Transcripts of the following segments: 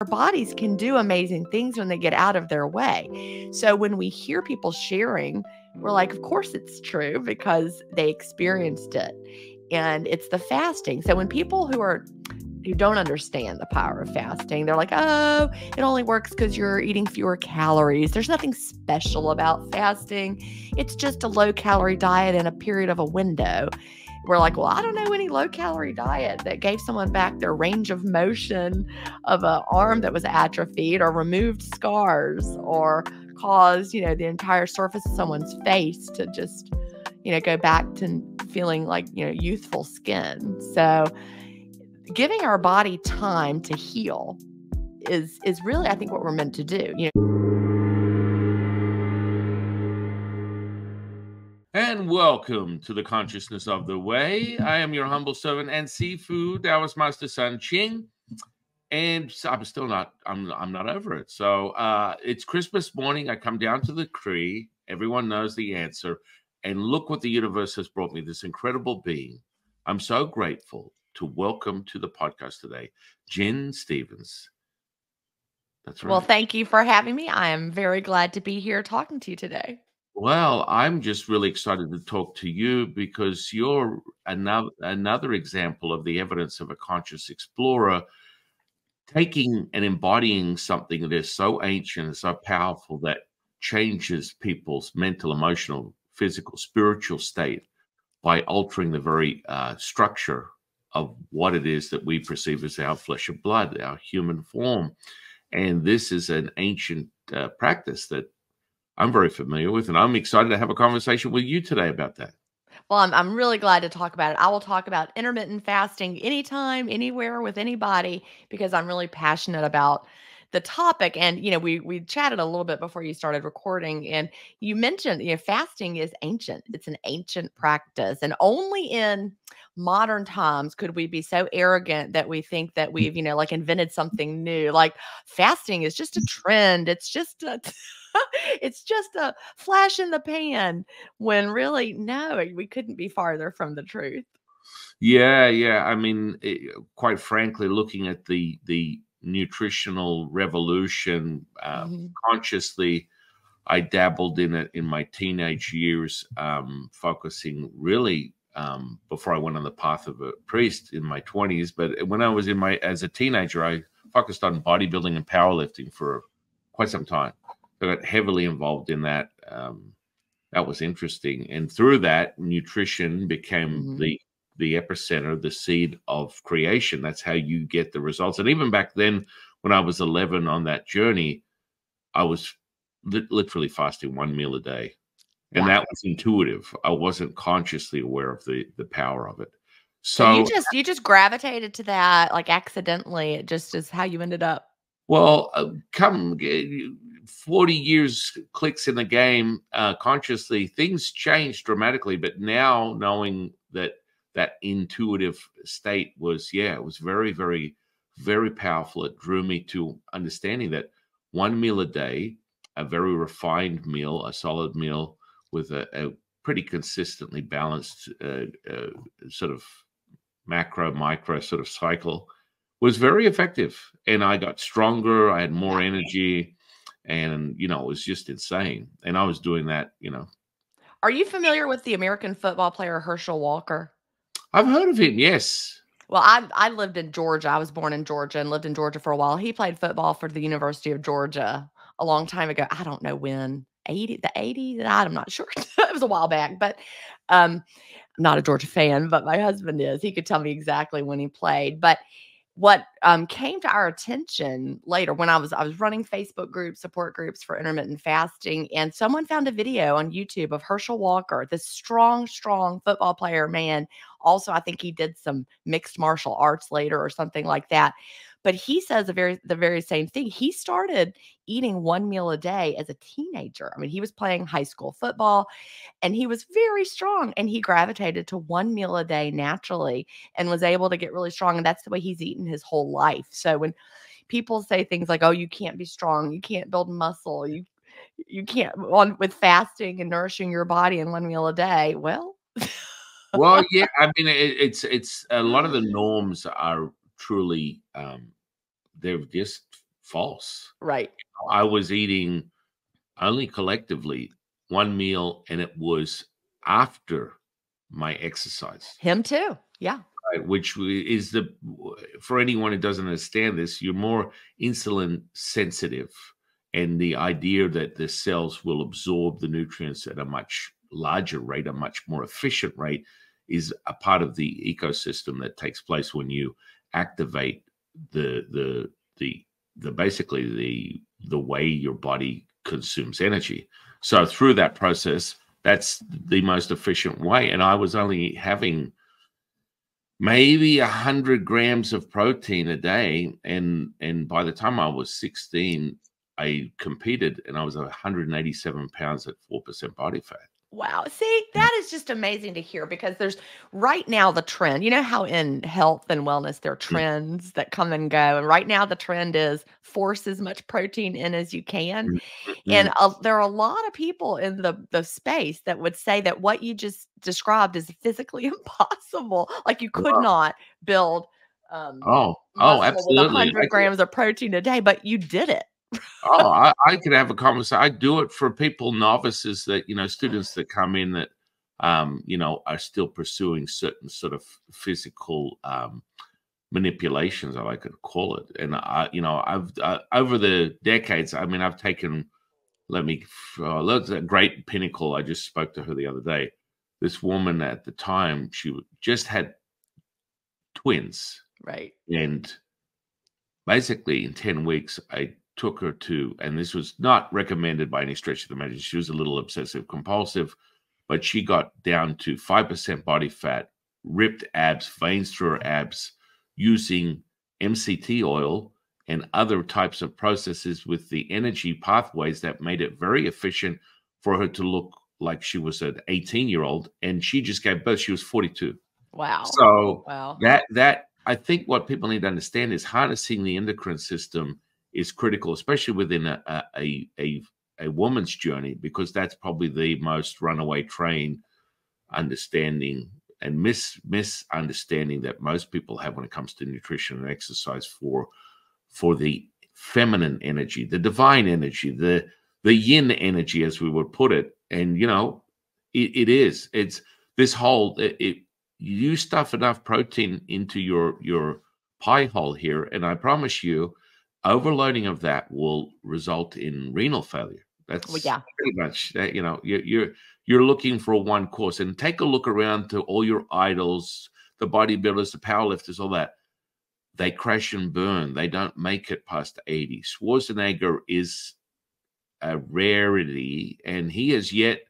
our bodies can do amazing things when they get out of their way. So when we hear people sharing, we're like, of course it's true because they experienced it. And it's the fasting. So when people who don't understand the power of fasting, they're like, oh, it only works because you're eating fewer calories. There's nothing special about fasting. It's just a low calorie diet in a period of a window. We're like, well, I don't know any low calorie diet that gave someone back their range of motion of an arm that was atrophied or removed scars or caused, the entire surface of someone's face to just, go back to feeling like, youthful skin. So giving our body time to heal is really, I think, what we're meant to do. And welcome to the Consciousness of the Way. I am your humble servant and seafood Taoist Master San Qing, and I'm still not. I'm not over it. So it's Christmas morning. I come down to the tree. Everyone knows the answer, and look what the universe has brought me. This incredible being. I'm so grateful to welcome to the podcast today, Jen Stevens. That's right. Well, thank you for having me. I am very glad to be here talking to you today. Well, I'm just really excited to talk to you because you're another example of the evidence of a conscious explorer taking and embodying something that is so ancient and so powerful that changes people's mental, emotional, physical, spiritual state by altering the very structure of what it is that we perceive as our flesh and blood, our human form. And this is an ancient practice that I'm very familiar with, and I'm excited to have a conversation with you today about that. Well, I'm really glad to talk about it. I will talk about intermittent fasting anytime, anywhere, with anybody, because I'm really passionate about the topic. And, we chatted a little bit before you started recording, and you mentioned, fasting is ancient. It's an ancient practice. And only in modern times could we be so arrogant that we think that we've, like invented something new. Like fasting is just a trend. It's just it's just a flash in the pan, when really, no, we couldn't be farther from the truth. Yeah. I mean, quite frankly, looking at the nutritional revolution, consciously, I dabbled in it in my teenage years, focusing really before I went on the path of a priest in my 20s. But when I was as a teenager, I focused on bodybuilding and powerlifting for quite some time. I got heavily involved in that. That was interesting. And through that, nutrition became the epicenter, the seed of creation. That's how you get the results. And even back then, when I was 11 on that journey, I was literally fasting one meal a day. And that was intuitive. I wasn't consciously aware of the power of it. So you just gravitated to that, like accidentally. It just is how you ended up. Well, come 40 years clicks in the game, consciously, things changed dramatically. But now knowing that intuitive state was, it was very, very, very powerful. It drew me to understanding that one meal a day, a very refined meal, a solid meal with a pretty consistently balanced sort of macro, micro sort of cycle, was very effective. And I got stronger. I had more energy. And, it was just insane. And I was doing that, Are you familiar with the American football player Herschel Walker? I've heard of him, yes. Well, I lived in Georgia. I was born in Georgia and lived in Georgia for a while. He played football for the University of Georgia a long time ago. I don't know when. The 80s? I'm not sure. It was a while back. But I'm not a Georgia fan, but my husband is. He could tell me exactly when he played. But what came to our attention later, when I was running Facebook groups, support groups for intermittent fasting, and someone found a video on YouTube of Herschel Walker, this strong football player, man. Also, I think he did some mixed martial arts later or something like that. But he says the very same thing. He started eating one meal a day as a teenager. I mean, he was playing high school football and he was very strong, and he gravitated to one meal a day naturally and was able to get really strong. And that's the way he's eaten his whole life. So when people say things like, oh, you can't be strong, you can't build muscle, you can't with fasting and nourishing your body in one meal a day. Well, Yeah, I mean, it's a lot of the norms are truly they're just false. Right. I was eating only collectively one meal, and it was after my exercise. Him too. Yeah. Right, which is the for anyone who doesn't understand this, you're more insulin sensitive, and the idea that the cells will absorb the nutrients at a much larger rate, a much more efficient rate, is a part of the ecosystem that takes place when you activate the basically the way your body consumes energy. So through that process, that's the most efficient way. And I was only having maybe 100 grams of protein a day, and by the time I was 16, I competed, and I was 187 pounds at 4% body fat. Wow. See, that is just amazing to hear because there's right now the trend. You know how in health and wellness there are Mm, trends that come and go. And right now the trend is force as much protein in as you can. mm, And mm. there are a lot of people in the space that would say that what you just described is physically impossible. Like you could Wow. not build um, Oh, muscle with absolutely. 100 grams of protein a day, but you did it. I could have a conversation. I do it for people, novices that, students that come in that, are still pursuing certain sort of physical, manipulations, I like to call it. And I've over the decades, I mean, I've taken. That's a great pinnacle. I just spoke to her the other day. This woman at the time, she just had twins, Right. and basically in 10 weeks, I took her to, and this was not recommended by any stretch of the imagination. She was a little obsessive compulsive, but she got down to 5% body fat, ripped abs, veins through her abs, using MCT oil and other types of processes with the energy pathways that made it very efficient for her to look like she was an 18-year-old. And she just gave birth. She was 42. Wow. So Wow. that I think what people need to understand is harnessing the endocrine system is critical, especially within a woman's journey, because that's probably the most runaway train understanding and misunderstanding that most people have when it comes to nutrition and exercise for the feminine energy, the divine energy, the yin energy, as we would put it. And it's this whole you stuff enough protein into your pie hole here, and I promise you, overloading of that will result in renal failure. Well, That's yeah. pretty much that. You're looking for one course, and take a look around to all your idols, the bodybuilders, the powerlifters, all that. They crash and burn. They don't make it past 80. Schwarzenegger is a rarity, and he has yet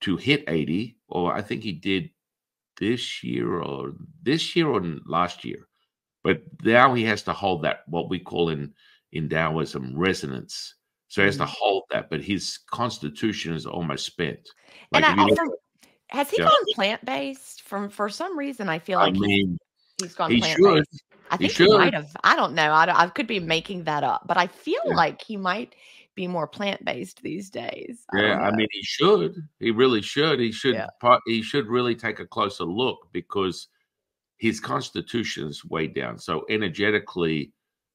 to hit 80, or I think he did this year or last year. But now he has to hold that, what we call in Taoism, resonance. So he has to Mhm. hold that, but his constitution is almost spent. And Like if you look from has he yeah, gone plant-based? From for some reason, I feel I like mean, he's gone he should. plant-based. I He think he should. might have. I don't know. I could be making that up, but I feel Yeah. like he might be more plant-based these days. I Yeah, don't I know. mean, he should. He really should. Yeah. He should really take a closer look, because his constitution is way down. So energetically,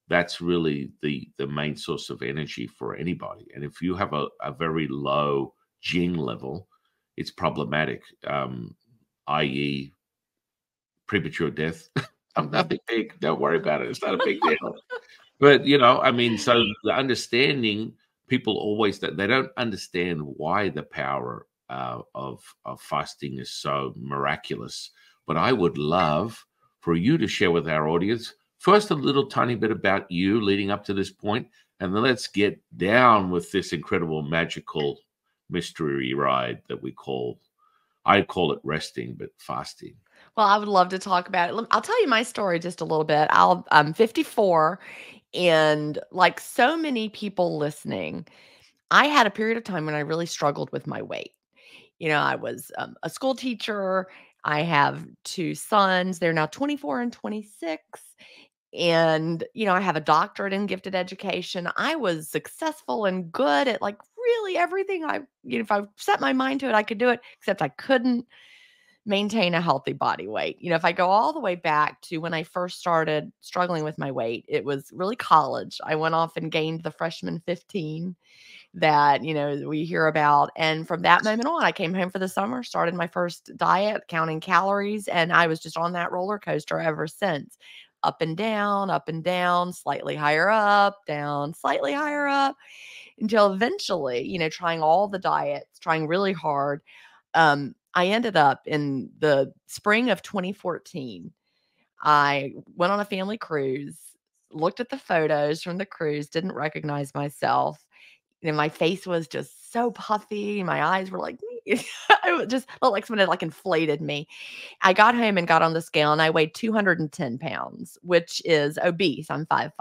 that's really the main source of energy for anybody. And if you have a very low Jing level, it's problematic, i.e., premature death. I'm Mhm. nothing big. Don't worry about it. It's not a big deal. But I mean, so the understanding, people always that they don't understand why the power of fasting is so miraculous. But I would love for you to share with our audience first a little tiny bit about you leading up to this point, and then let's get down with this incredible magical mystery ride that I call it resting, but fasting. Well, I would love to talk about it. I'll tell you my story just a little bit. I'm 54, and like so many people listening, I had a period of time when I really struggled with my weight. I was a school teacher. I have two sons. They're now 24 and 26. And, I have a doctorate in gifted education. I was successful and good at like really everything if I set my mind to it, I could do it, except I couldn't maintain a healthy body weight. If I go all the way back to when I first started struggling with my weight, it was really college. I went off and gained the freshman 15 that, we hear about. And from that moment on, I came home for the summer, started my first diet, counting calories, and I was just on that roller coaster ever since. Up and down, slightly higher up, down, slightly higher up, until eventually, trying all the diets, trying really hard. I ended up in the spring of 2014. I went on a family cruise, looked at the photos from the cruise, didn't recognize myself. My face was just so puffy. My eyes were like, it just looked like someone had like inflated me. I got home and got on the scale and I weighed 210 pounds, which is obese. I'm 5'5".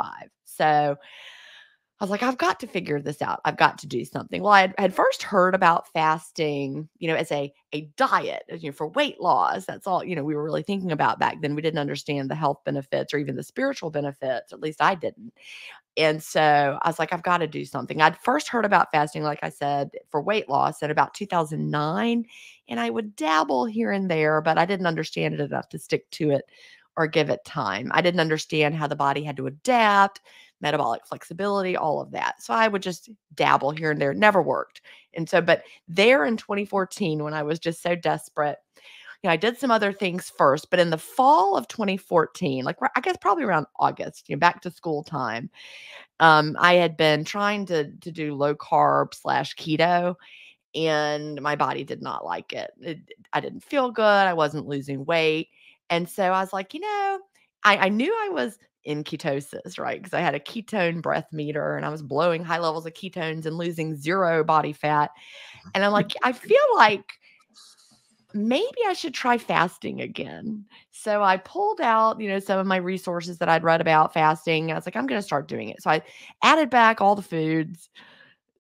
So I was like, I've got to figure this out. I've got to do something. Well, I had first heard about fasting, as a diet, for weight loss. That's all, we were really thinking about back then. We didn't understand the health benefits or even the spiritual benefits. At least I didn't. And so I was like, I've got to do something. I'd first heard about fasting, like I said, for weight loss in about 2009. And I would dabble here and there, but I didn't understand it enough to stick to it or give it time. I didn't understand how the body had to adapt, metabolic flexibility, all of that. So I would just dabble here and there. It never worked. And so, but there in 2014, when I was just so desperate, I did some other things first, but in the fall of 2014, like I guess probably around August, back to school time, I had been trying to do low carb slash keto, and my body did not like it. I didn't feel good. I wasn't losing weight. And so I was like, I knew I was in ketosis, right? Because I had a ketone breath meter and I was blowing high levels of ketones and losing zero body fat. And I'm like, I feel like maybe I should try fasting again. So I pulled out, some of my resources that I'd read about fasting. I was like, I'm going to start doing it. So I added back all the foods,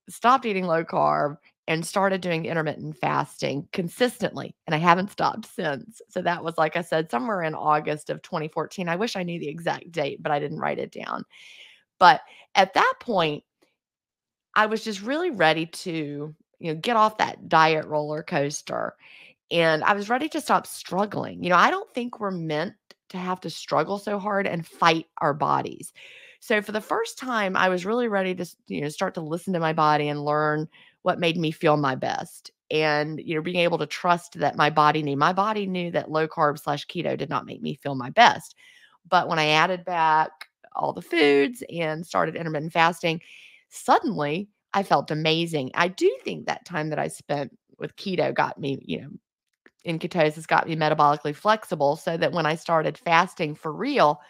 stopped eating low carb, and started doing intermittent fasting consistently. And I haven't stopped since. So that was, like I said, somewhere in August of 2014. I wish I knew the exact date, but I didn't write it down. But at that point, I was just really ready to, get off that diet roller coaster. And I was ready to stop struggling. I don't think we're meant to have to struggle so hard and fight our bodies. So for the first time, I was really ready to, start to listen to my body and learn what made me feel my best. And, being able to trust that my body knew that low carb slash keto did not make me feel my best. But when I added back all the foods and started intermittent fasting, suddenly I felt amazing. I do think that time that I spent with keto got me, in ketosis got me metabolically flexible so that when I started fasting for real,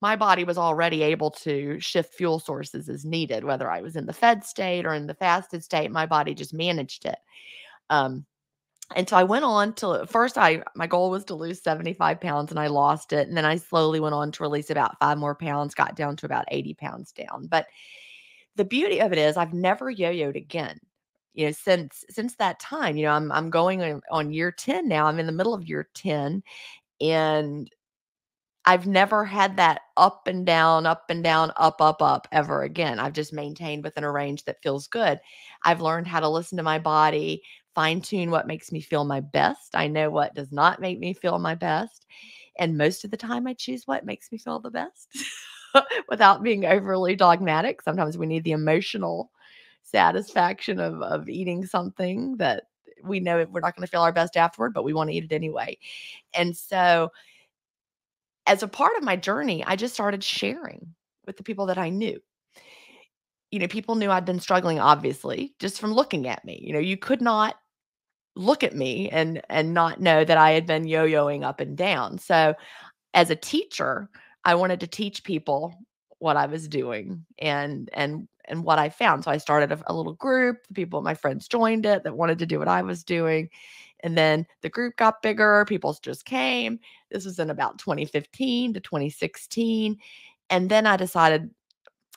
my body was already able to shift fuel sources as needed, whether I was in the fed state or in the fasted state, my body just managed it. Um, and so I went on to first my goal was to lose 75 pounds and I lost it. And then I slowly went on to release about 5 more pounds, got down to about 80 pounds down. But the beauty of it is I've never yo-yoed again. Since that time, I'm going on year 10 now. I'm in the middle of year 10 and I've never had that up and down, up and down, up ever again. I've just maintained within a range that feels good. I've learned how to listen to my body, fine tune what makes me feel my best. I know what does not make me feel my best. And most of the time I choose what makes me feel the best without being overly dogmatic. Sometimes we need the emotional satisfaction of eating something that we know we're not going to feel our best afterward, but we want to eat it anyway. And so as a part of my journey, I just started sharing with the people that I knew. People knew I'd been struggling, obviously, just from looking at me. You could not look at me and not know that I had been yo-yoing up and down. So as a teacher, I wanted to teach people what I was doing and what I found. So I started a little group. People, my friends joined it that wanted to do what I was doing. And then the group got bigger. People just came. This was in about 2015 to 2016. And then I decided,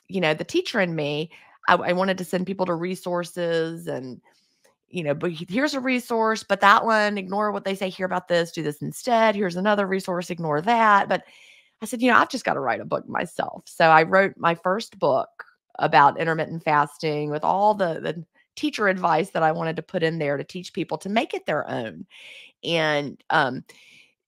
the teacher in me, I wanted to send people to resources and, but here's a resource, but that one, ignore what they say here about this, do this instead. Here's another resource, ignore that. But I said, I've just got to write a book myself. So I wrote my first book about intermittent fasting with all the teacher advice that I wanted to put in there to teach people to make it their own. And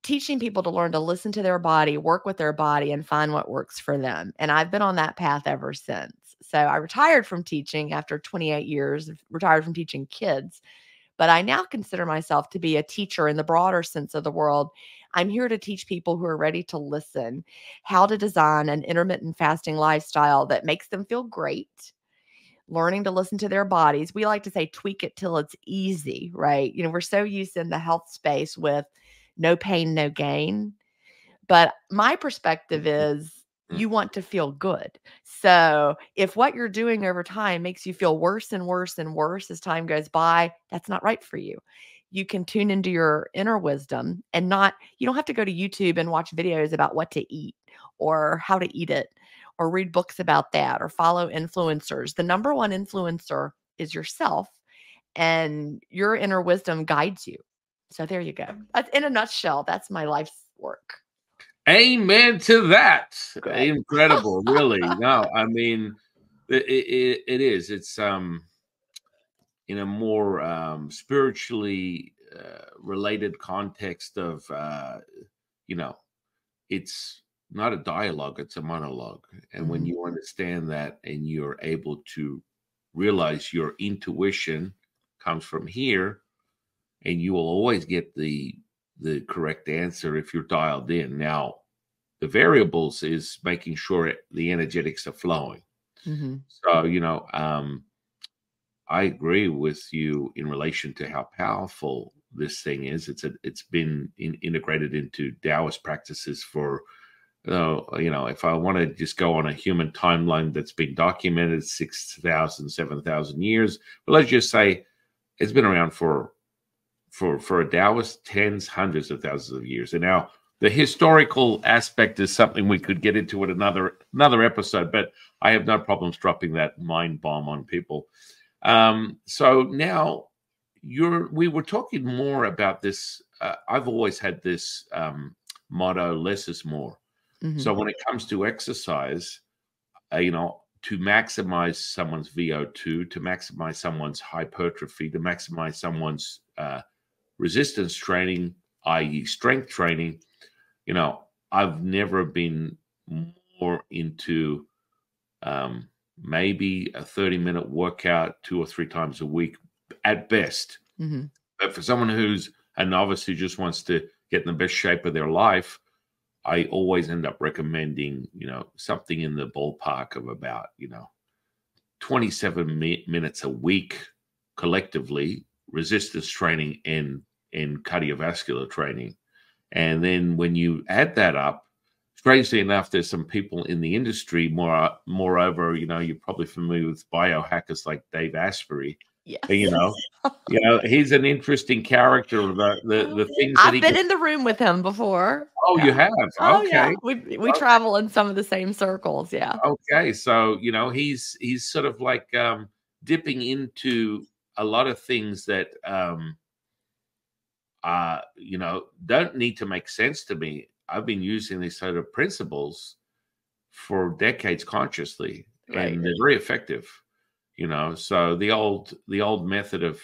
teaching people to learn to listen to their body, work with their body, and find what works for them. And I've been on that path ever since. So I retired from teaching after 28 years, retired from teaching kids, but I now consider myself to be a teacher in the broader sense of the world. I'm here to teach people who are ready to listen how to design an intermittent fasting lifestyle that makes them feel great, learning to listen to their bodies. We like to say tweak it till it's easy, right? We're so used in the health space with no pain, no gain. But my perspective is Mm. you want to feel good. So if what you're doing over time makes you feel worse and worse and worse as time goes by, that's not right for you. You can tune into your inner wisdom and you don't have to go to YouTube and watch videos about what to eat or how to eat it or read books about that or follow influencers. The number one influencer is yourself, and your inner wisdom guides you. So there you go. In a nutshell, that's my life's work. Amen to that. Good. Incredible, really. No, I mean, it is. It's in a more spiritually related context of you know, it's not a dialogue, it's a monologue. And when you understand that and you're able to realize your intuition comes from here, and you will always get the correct answer if you're dialed in. Now, the variables is making sure the energetics are flowing. So, I agree with you in relation to how powerful this thing is. It's been integrated into Taoist practices for, if I want to just go on a human timeline that's been documented 6,000, 7,000 years, but let's just say it's been around for a Taoist, tens, hundreds of thousands of years. And now the historical aspect is something we could get into at another episode, but I have no problems dropping that mind bomb on people. So now we were talking more about this. I've always had this motto, less is more. So when it comes to exercise, to maximize someone's VO2, to maximize someone's hypertrophy, to maximize someone's resistance training, i.e. strength training, I've never been more into maybe a 30-minute workout 2 or 3 times a week at best. But for someone who's a novice who just wants to get in the best shape of their life, I always end up recommending, something in the ballpark of about, 27 minutes a week collectively, resistance training and cardiovascular training. And then when you add that up, strangely enough, there's some people in the industry, moreover, you're probably familiar with biohackers like Dave Asprey. Yes. He's an interesting character. The things I've been in the room with him before. Oh, you have? Oh, Okay. yeah. We travel in some of the same circles. Yeah. Okay. So, he's sort of like dipping into a lot of things that, don't need to make sense to me. I've been using these sort of principles for decades consciously, and they're very effective. So the old method of,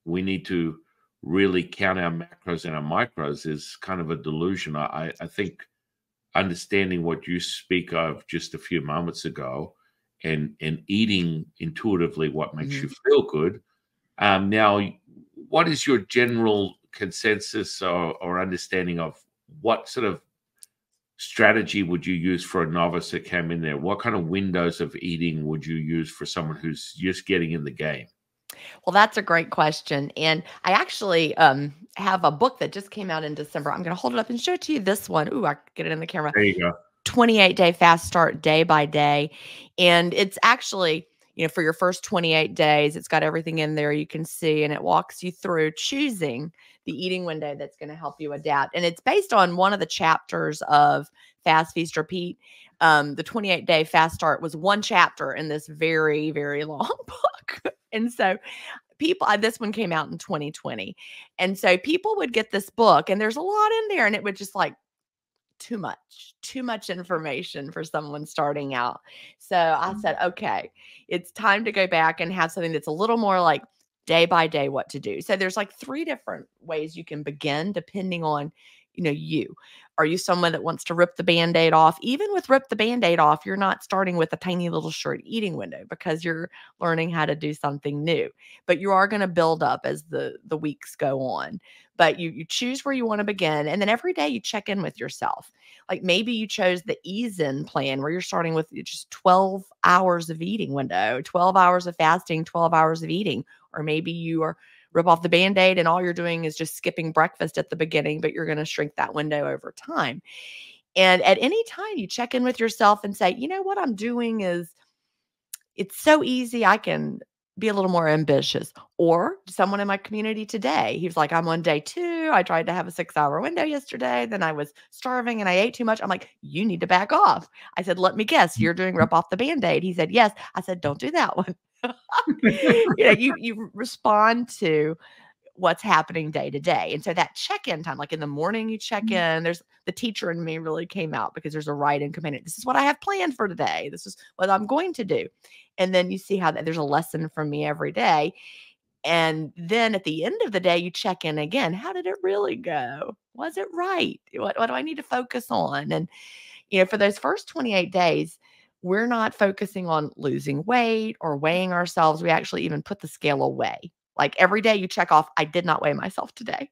we need to really count our macros and our micros is kind of a delusion. I think understanding what you speak of just a few moments ago and eating intuitively what makes you feel good. Now, what is your general consensus or understanding of what sort of strategy would you use for a novice that came in there? What kind of windows of eating would you use for someone who's just getting in the game? Well, that's a great question. And I actually have a book that just came out in December. I'm going to hold it up and show it to you. This one. Ooh, I get it in the camera. There you go. 28-day fast start day by day. And it's actually, for your first 28 days, it's got everything in there you can see, and it walks you through choosing the eating window that's going to help you adapt. And it's based on one of the chapters of Fast, Feast, Repeat. The 28-day fast start was one chapter in this very, very long book. And so this one came out in 2020. And so people would get this book, and there's a lot in there, and it would just too much information for someone starting out. So I said, okay, it's time to go back and have something that's a little more like day by day what to do. So there's like 3 different ways you can begin depending on, you. Are you someone that wants to rip the Band-Aid off? Even with rip the Band-Aid off, you're not starting with a tiny little short eating window because you're learning how to do something new. But you are going to build up as the weeks go on. But you choose where you want to begin, and then every day you check in with yourself. Like maybe you chose the ease-in plan where you're starting with just 12 hours of eating window, 12 hours of fasting, 12 hours of eating. Or maybe you are rip off the Band-Aid and all you're doing is just skipping breakfast at the beginning, but you're going to shrink that window over time. And at any time you check in with yourself and say, what I'm doing is it's so easy. I can be a little more ambitious. Or someone in my community today, he was like, I'm on day 2. I tried to have a 6-hour window yesterday. Then I was starving and I ate too much. I'm like, you need to back off. I said, let me guess, you're doing rip off the Band-Aid. He said, yes. I said, don't do that one. You respond to what's happening day to day. And so that check-in time, like in the morning, you check in. There's the teacher in me really came out because there's a write-in component. This is what I have planned for today. This is what I'm going to do. And then you see how there's a lesson from me every day. And then at the end of the day, you check in again. How did it really go? Was it right? What do I need to focus on? And, for those first 28 days, we're not focusing on losing weight or weighing ourselves. We actually even put the scale away. Like every day you check off, I did not weigh myself today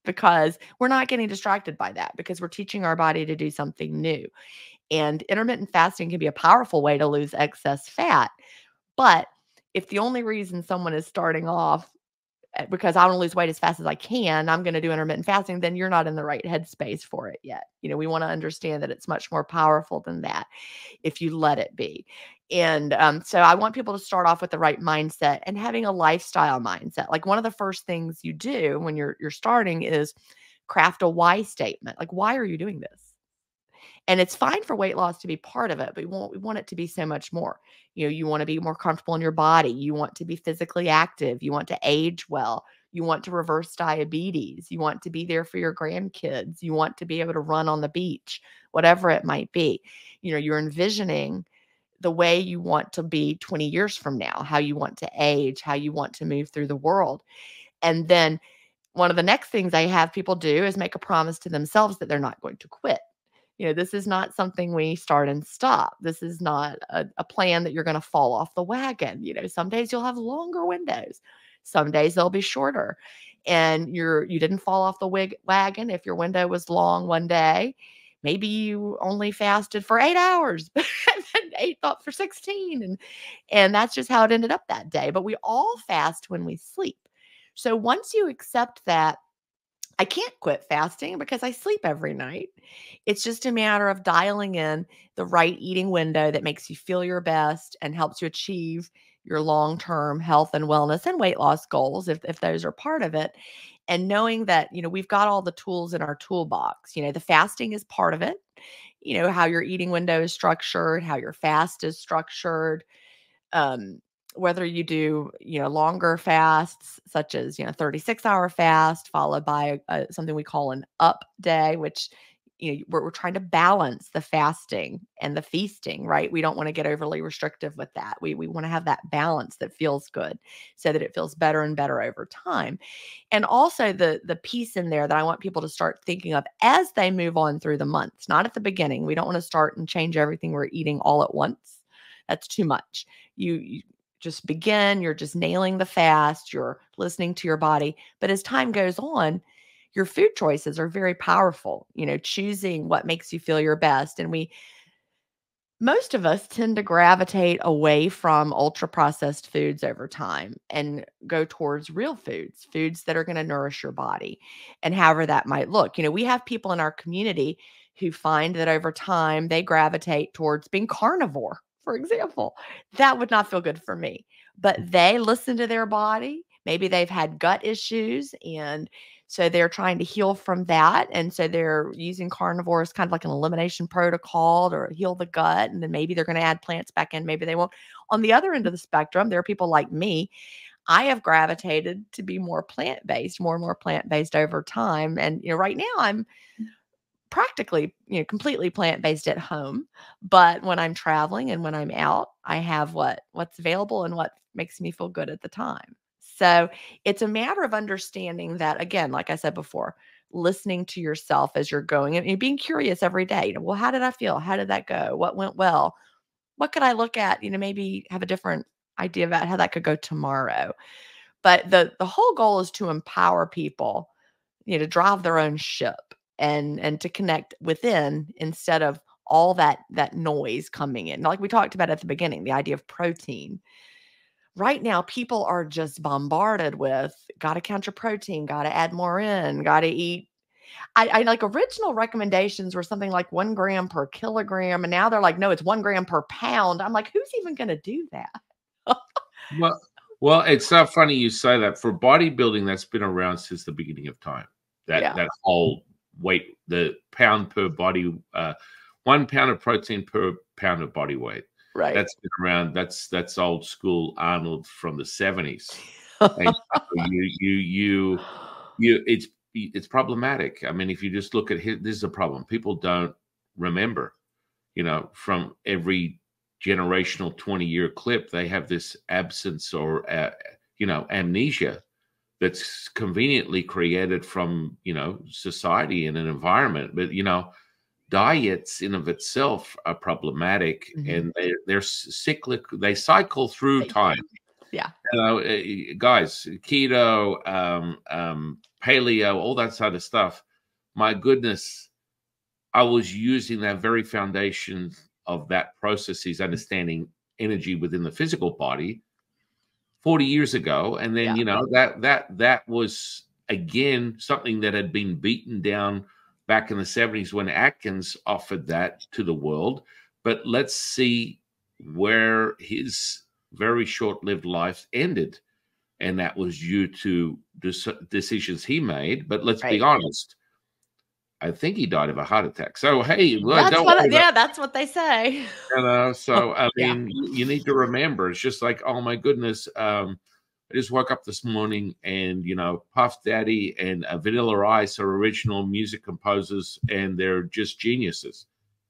because we're not getting distracted by that because we're teaching our body to do something new. And intermittent fasting can be a powerful way to lose excess fat. But if the only reason someone is starting off because I want to lose weight as fast as I can, I'm going to do intermittent fasting, then you're not in the right headspace for it yet. We want to understand that it's much more powerful than that if you let it be. And so I want people to start off with the right mindset and having a lifestyle mindset. Like one of the first things you do when you're starting is craft a why statement. Like, why are you doing this? And it's fine for weight loss to be part of it, but we want it to be so much more. You want to be more comfortable in your body. You want to be physically active. You want to age well. You want to reverse diabetes. You want to be there for your grandkids. You want to be able to run on the beach, whatever it might be. You're envisioning the way you want to be 20 years from now, how you want to age, how you want to move through the world. And then one of the next things I have people do is make a promise to themselves that they're not going to quit. This is not something we start and stop. This is not a plan that you're going to fall off the wagon. Some days you'll have longer windows. Some days they'll be shorter. And you didn't fall off the wagon if your window was long one day. Maybe you only fasted for 8 hours and then ate up for 16. And that's just how it ended up that day. But we all fast when we sleep. So once you accept that, I can't quit fasting because I sleep every night. It's just a matter of dialing in the right eating window that makes you feel your best and helps you achieve your long-term health and wellness and weight loss goals, if those are part of it. And knowing that, we've got all the tools in our toolbox. The fasting is part of it. How your eating window is structured, how your fast is structured, um, whether you do, longer fasts, such as, 36-hour fast, followed by something we call an up day, which, we're trying to balance the fasting and the feasting, right? We don't want to get overly restrictive with that. We want to have that balance that feels good so that it feels better and better over time. And also the piece in there that I want people to start thinking of as they move on through the months, not at the beginning. We don't want to start and change everything we're eating all at once. That's too much. You just begin, you're just nailing the fast, you're listening to your body. But as time goes on, your food choices are very powerful, choosing what makes you feel your best. And most of us tend to gravitate away from ultra processed foods over time and go towards real foods that are going to nourish your body and however that might look. We have people in our community who find that over time they gravitate towards being carnivore, for example. That would not feel good for me, but they listen to their body. Maybe they've had gut issues and so they're trying to heal from that. And so they're using carnivore as kind of like an elimination protocol to heal the gut. And then maybe they're going to add plants back in. Maybe they won't. On the other end of the spectrum, there are people like me. I have gravitated to be more plant-based, more and more plant-based over time. And, right now I'm practically, completely plant-based at home, but when I'm traveling and when I'm out, I have what's available and what makes me feel good at the time. So, it's a matter of understanding that, again, like I said before, listening to yourself as you're going and being curious every day. Well, how did I feel? How did that go? What went well? What could I look at? Maybe have a different idea about how that could go tomorrow. But the whole goal is to empower people, to drive their own ship and to connect within instead of all that noise coming in. Like we talked about at the beginning, the idea of protein. Right now, people are just bombarded with gotta count your protein, gotta add more in, gotta eat. I like original recommendations were something like 1 gram per kilogram, and now they're like, no, it's 1 gram per pound. I'm like, who's even gonna do that? Well, well, it's so funny you say that. For bodybuilding, that's been around since the beginning of time. That Yeah, that whole weight, the pound per body, 1 pound of protein per pound of body weight. right. That's been around. That's old school Arnold from the 70s. And it's problematic. I mean, if you just look at this is a problem. People don't remember, from every generational 20-year clip, they have this absence or, amnesia that's conveniently created from, society and an environment. But, diets in of itself are problematic, Mhm. and they're cyclic. They cycle through time. Yeah, Guys, keto, paleo, all that sort of stuff. My goodness, I was using that very foundation of that processes, understanding energy within the physical body 40 years ago. And then, yeah, that was again something that had been beaten down back in the 70s when Atkins offered that to the world. But let's see where his very short-lived life ended. And that was due to decisions he made. But let's be right. honest, I think he died of a heart attack. So, hey, well, That's don't worry what about yeah, that's what they say. so I Yeah. mean, you need to remember, it's just like, oh my goodness, I just woke up this morning and Puff Daddy and Vanilla Ice are original music composers and they're just geniuses.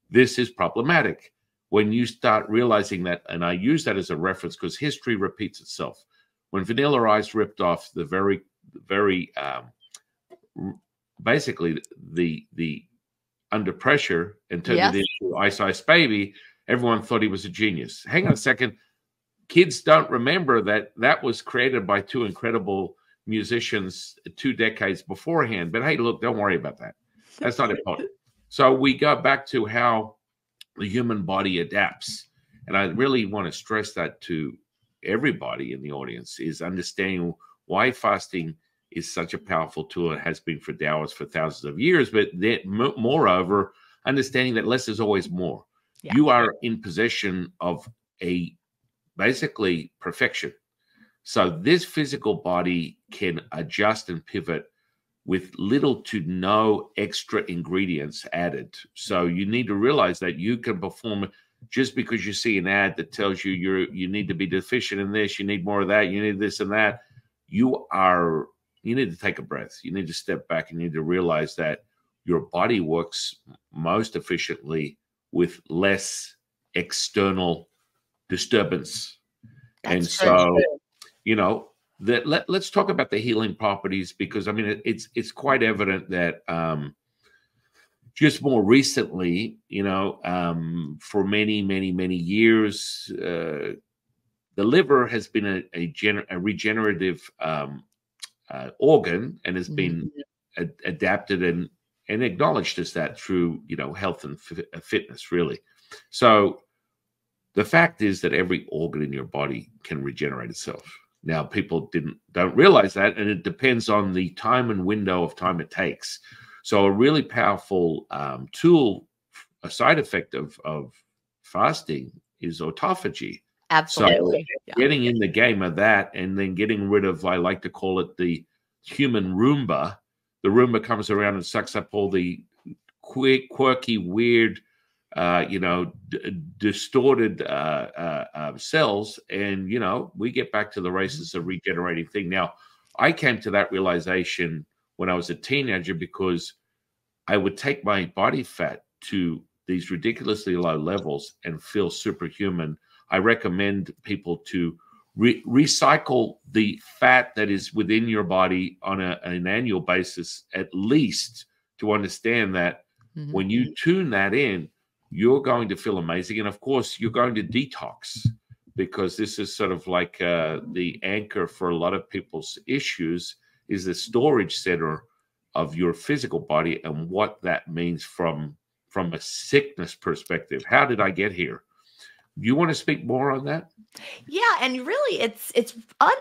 This is problematic when you start realizing that, and I use that as a reference because history repeats itself. When Vanilla Ice ripped off the very basically the Under Pressure and turned it Yes. into Ice Ice Baby, everyone thought he was a genius. Hang on a second. Kids don't remember that that was created by two incredible musicians 2 decades beforehand. But hey, look, don't worry about that. That's not important. So we go back to how the human body adapts. And I really want to stress that to everybody in the audience is understanding why fasting is such a powerful tool. It has been for Taoists for thousands of years, but moreover, understanding that less is always more. Yeah, You are in possession of a basically perfection. So this physical body can adjust and pivot with little to no extra ingredients added. So you need to realize that you can perform just because you see an ad that tells you you need to be deficient in this, you need more of that, you need this and that. You need to take a breath. You need to step back and you need to realize that your body works most efficiently with less external disturbance. And that's true. so, you know, let's talk about the healing properties because I mean it's quite evident that just more recently, for many years, the liver has been a regenerative organ and has Mhm. been adapted and acknowledged as that through health and fitness really. So the fact is that every organ in your body can regenerate itself. Now, people don't realize that, and it depends on the time and window of time it takes. So, a really powerful tool, a side effect of fasting, is autophagy. So, Absolutely. Yeah. getting in the game of that, and then getting rid of, I like to call it the human Roomba. The Roomba comes around and sucks up all the quirky, weird distorted cells, and we get back to the races of regenerating thing. Now, I came to that realization when I was a teenager because I would take my body fat to these ridiculously low levels and feel superhuman. I recommend people to recycle the fat that is within your body on an annual basis, at least, to understand that Mhm. when you tune that in, you're going to feel amazing. And of course, you're going to detox, because this is sort of like the anchor for a lot of people's issues, is the storage center of your physical body, and what that means from a sickness perspective. How did I get here? You want to speak more on that? Yeah, and really it's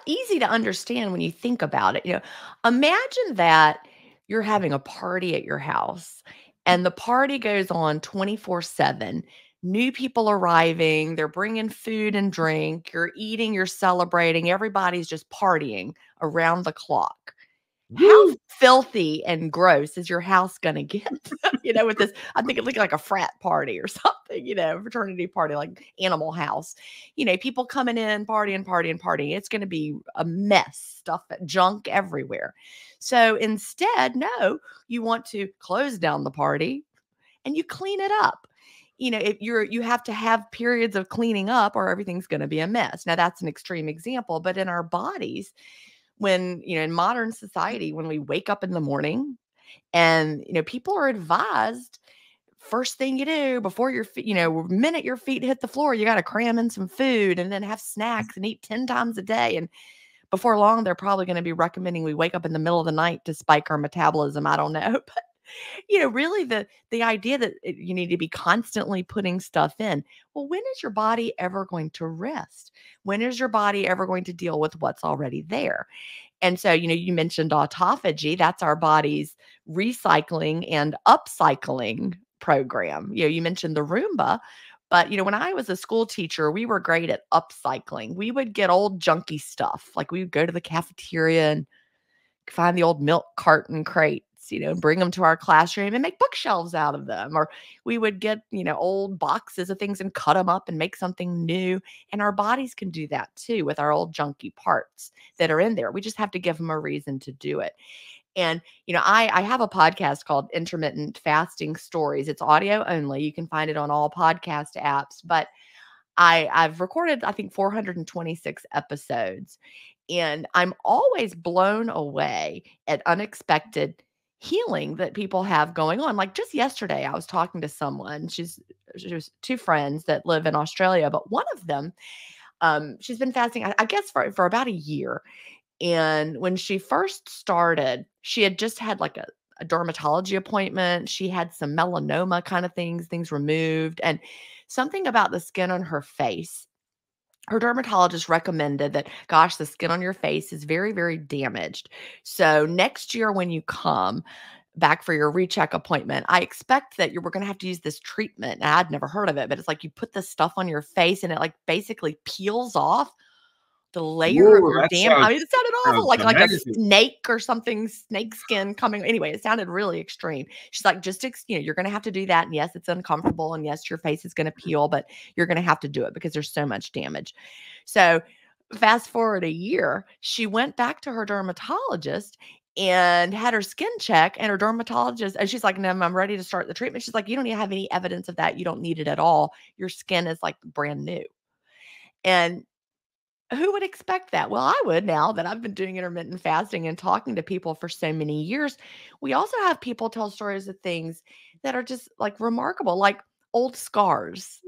easy to understand when you think about it. Imagine that you're having a party at your house and the party goes on 24/7. New people arriving, they're bringing food and drink, you're eating, you're celebrating, everybody's just partying around the clock. How Woo! filthy and gross is your house gonna get? With this, I'm thinking like a frat party or something, fraternity party, like Animal House. People coming in, partying, partying, partying. It's gonna be a mess, stuff, junk everywhere. So instead, no, you want to close down the party and you clean it up. If you have to have periods of cleaning up or everything's gonna be a mess. Now that's an extreme example, but in our bodies, when, in modern society, when we wake up in the morning and, people are advised first thing you do before your feet, minute your feet hit the floor, you got to cram in some food and then have snacks and eat 10 times a day. And before long, they're probably going to be recommending we wake up in the middle of the night to spike our metabolism. I don't know. But really the idea that you need to be constantly putting stuff in. Well, when is your body ever going to rest? When is your body ever going to deal with what's already there? And so, you mentioned autophagy. That's our body's recycling and upcycling program. You mentioned the Roomba, but when I was a school teacher, we were great at upcycling. We would get old junky stuff. Like we would go to the cafeteria and find the old milk carton crates, bring them to our classroom and make bookshelves out of them. Or we would get, old boxes of things and cut them up and make something new. And our bodies can do that too with our old junky parts that are in there. We just have to give them a reason to do it. And, I have a podcast called Intermittent Fasting Stories. It's audio only. You can find it on all podcast apps, but I've recorded, I think, 426 episodes, and I'm always blown away at unexpected healing that people have going on. Like just yesterday, I was talking to someone. She was two friends that live in Australia, but one of them, she's been fasting, I guess, for about a year. And when she first started, she had just had like a dermatology appointment. She had some melanoma kind of things removed, and something about the skin on her face. Her dermatologist recommended that, gosh, the skin on your face is very, very damaged. So next year, when you come back for your recheck appointment, I expect that we're going to have to use this treatment. And I'd never heard of it, but it's like you put this stuff on your face and it like basically peels off the layer of Whoa, your that I mean, it sounded awful, sounds like a amazing. snake or something, snake skin coming. Anyway, it sounded really extreme. She's like, just you're gonna have to do that. And yes, it's uncomfortable. And yes, your face is gonna peel, but you're gonna have to do it because there's so much damage. So fast forward a year, she went back to her dermatologist and had her skin check, and her dermatologist, and she's like, no, I'm ready to start the treatment. She's like, you don't even have any evidence of that. You don't need it at all. Your skin is like brand new. And who would expect that? Well, I would, now that I've been doing intermittent fasting and talking to people for so many years. We also have people tell stories of things that are just like remarkable, like old scars.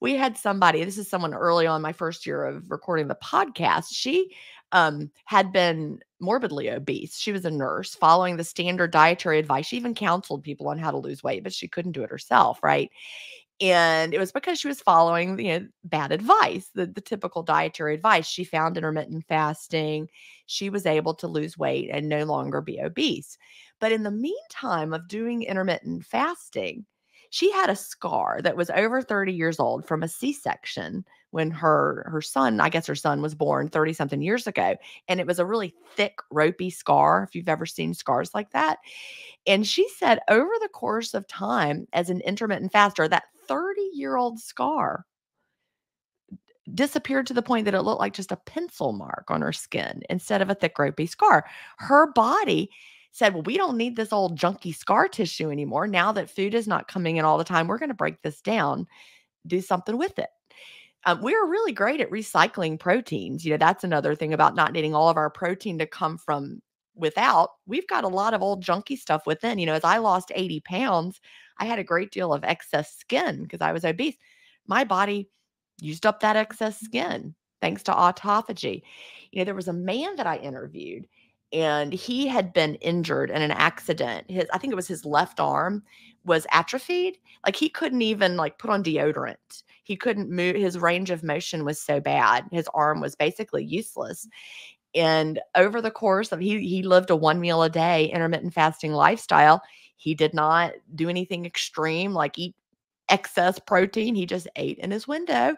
We had somebody, this is someone early on my first year of recording the podcast. She had been morbidly obese. She was a nurse following the standard dietary advice. She even counseled people on how to lose weight, but she couldn't do it herself, right? And it was because she was following, bad advice, the typical dietary advice. She found intermittent fasting. She was able to lose weight and no longer be obese. But in the meantime of doing intermittent fasting, she had a scar that was over 30 years old from a C-section when her son, I guess her son was born 30 something years ago. And it was a really thick, ropey scar, if you've ever seen scars like that. And she said over the course of time as an intermittent faster, that 30-year-old scar disappeared to the point that it looked like just a pencil mark on her skin instead of a thick, ropey scar. Her body said, well, we don't need this old junky scar tissue anymore. Now that food is not coming in all the time, we're going to break this down, do something with it. We're really great at recycling proteins. That's another thing about not needing all of our protein to come from without. We've got a lot of old junky stuff within. As I lost 80 pounds, I had a great deal of excess skin because I was obese. My body used up that excess skin thanks to autophagy. There was a man that I interviewed, and he had been injured in an accident. I think it was his left arm was atrophied. Like he couldn't even put on deodorant. He couldn't move. His range of motion was so bad. His arm was basically useless. And over the course of he lived a one meal a day intermittent fasting lifestyle. He did not do anything extreme like eat excess protein. He just ate in his window.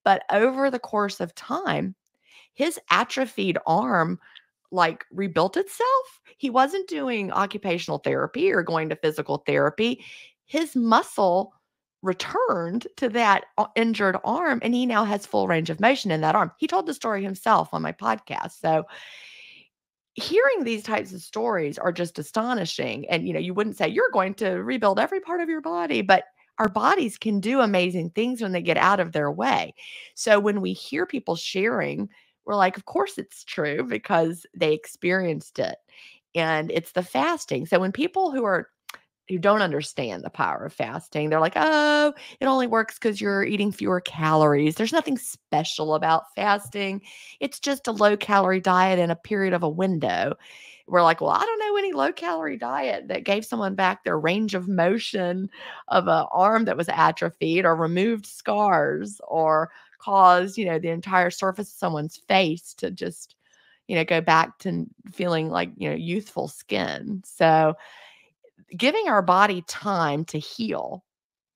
But over the course of time, his atrophied arm rebuilt itself. He wasn't doing occupational therapy or going to physical therapy. His muscle returned to that injured arm, and he now has full range of motion in that arm. He told the story himself on my podcast. So hearing these types of stories are just astonishing. And, you wouldn't say you're going to rebuild every part of your body, but our bodies can do amazing things when they get out of their way. So when we hear people sharing, we're like, of course it's true because they experienced it. And it's the fasting. So when people who don't understand the power of fasting, they're like, oh, it only works because you're eating fewer calories. There's nothing special about fasting. It's just a low calorie diet in a period of a window. We're like, well, I don't know any low calorie diet that gave someone back their range of motion of an arm that was atrophied or removed scars or caused, the entire surface of someone's face to just, go back to feeling like, youthful skin. So giving our body time to heal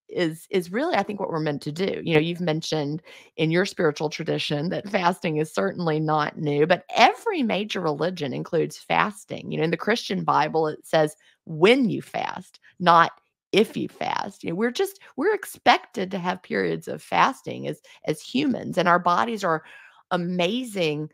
is really, I think, what we're meant to do. You've mentioned in your spiritual tradition that fasting is certainly not new, but every major religion includes fasting. In the Christian Bible, it says when you fast, not if you fast. We're expected to have periods of fasting as humans, and our bodies are amazing,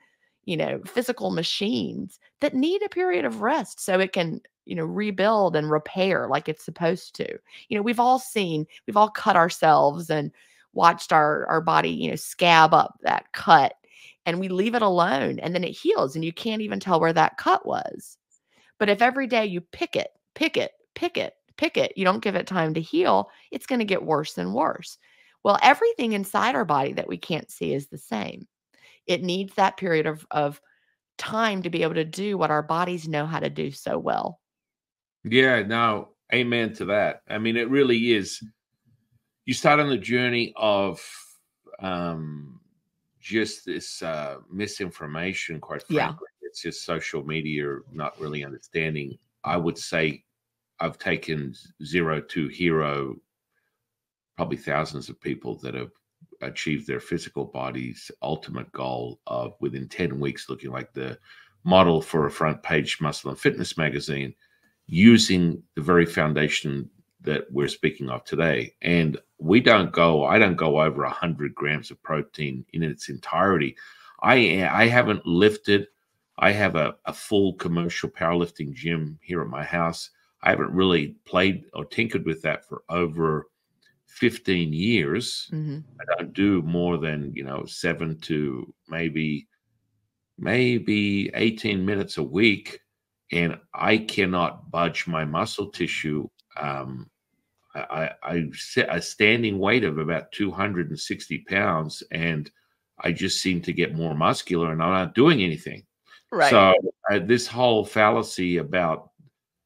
physical machines that need a period of rest so it can, rebuild and repair like it's supposed to. We've all cut ourselves and watched our body, scab up that cut, and we leave it alone and then it heals and you can't even tell where that cut was. But if every day you pick it, pick it, pick it, pick it, you don't give it time to heal, it's going to get worse and worse. Well, everything inside our body that we can't see is the same. It needs that period of time to be able to do what our bodies know how to do so well. Yeah, no, amen to that. I mean, it really is. You start on the journey of just this misinformation, quite Yeah. frankly. It's just social media not really understanding. I would say I've taken zero to hero, probably thousands of people that have achieved their physical body's ultimate goal of within 10 weeks looking like the model for a front page muscle and fitness magazine, using the very foundation that we're speaking of today. And I don't go over 100 grams of protein in its entirety. I haven't lifted. I have a full commercial powerlifting gym here at my house. I haven't really played or tinkered with that for over 15 years. Mm-hmm. I don't do more than, 7 to maybe 18 minutes a week, and I cannot budge my muscle tissue. I set a standing weight of about 260 pounds, and I just seem to get more muscular, and I'm not doing anything. Right. So this whole fallacy about,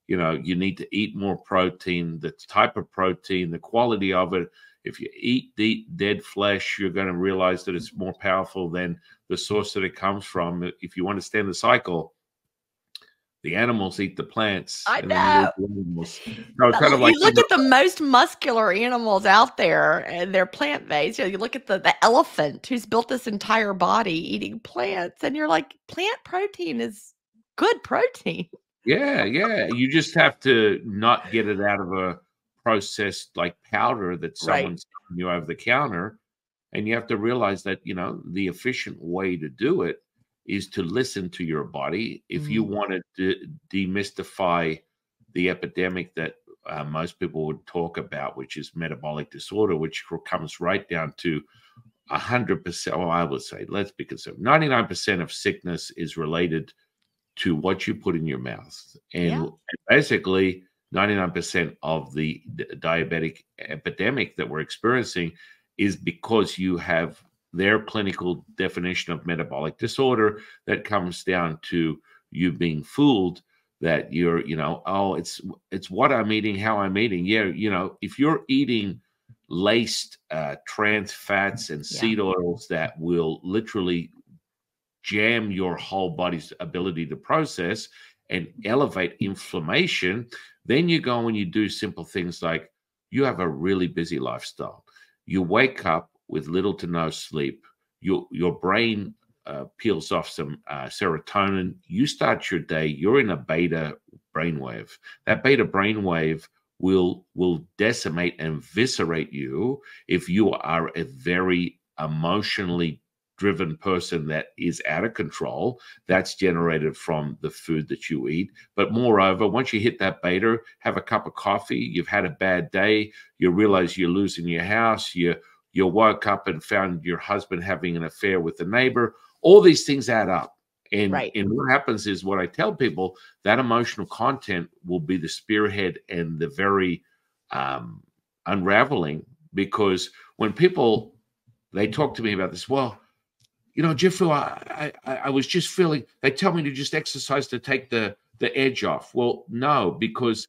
you need to eat more protein, the type of protein, the quality of it. If you eat dead flesh, you're going to realize that it's more powerful than the source that it comes from. If you understand the cycle, the animals eat the plants. I And then you know. eat the animals. So it's kind of like, You look at the most muscular animals out there, and they're plant-based. You look at the elephant who's built this entire body eating plants, and you're like, plant protein is good protein. yeah. You just have to not get it out of a processed like powder that someone's selling you over the counter. And you have to realize that, the efficient way to do it is to listen to your body. If you Mhm. want to demystify the epidemic that most people would talk about, which is metabolic disorder, which comes right down to 100%, well, I would say, let's be conservative, 99% of sickness is related to what you put in your mouth. Yeah. And basically, 99% of the diabetic epidemic that we're experiencing is because you have their clinical definition of metabolic disorder that comes down to you being fooled that you're, oh, it's what I'm eating, how I'm eating. Yeah, if you're eating laced trans fats and Yeah. seed oils that will literally jam your whole body's ability to process and elevate inflammation, then you go and you do simple things like you have a really busy lifestyle. You wake up with little to no sleep. Your brain peels off some serotonin. You start your day, you're in a beta brainwave. That beta brainwave will decimate and viscerate you if you are a very emotionally driven person that is out of control. That's generated from the food that you eat. But moreover, once you hit that beta, have a cup of coffee, you've had a bad day, you realize you're losing your house, you woke up and found your husband having an affair with the neighbor. All these things add up. Right. And what happens is what I tell people, that emotional content will be the spearhead and the very unraveling, because when people, they talk to me about this, well, Jiffu, I was just feeling, they tell me to just exercise to take the edge off. Well, no, because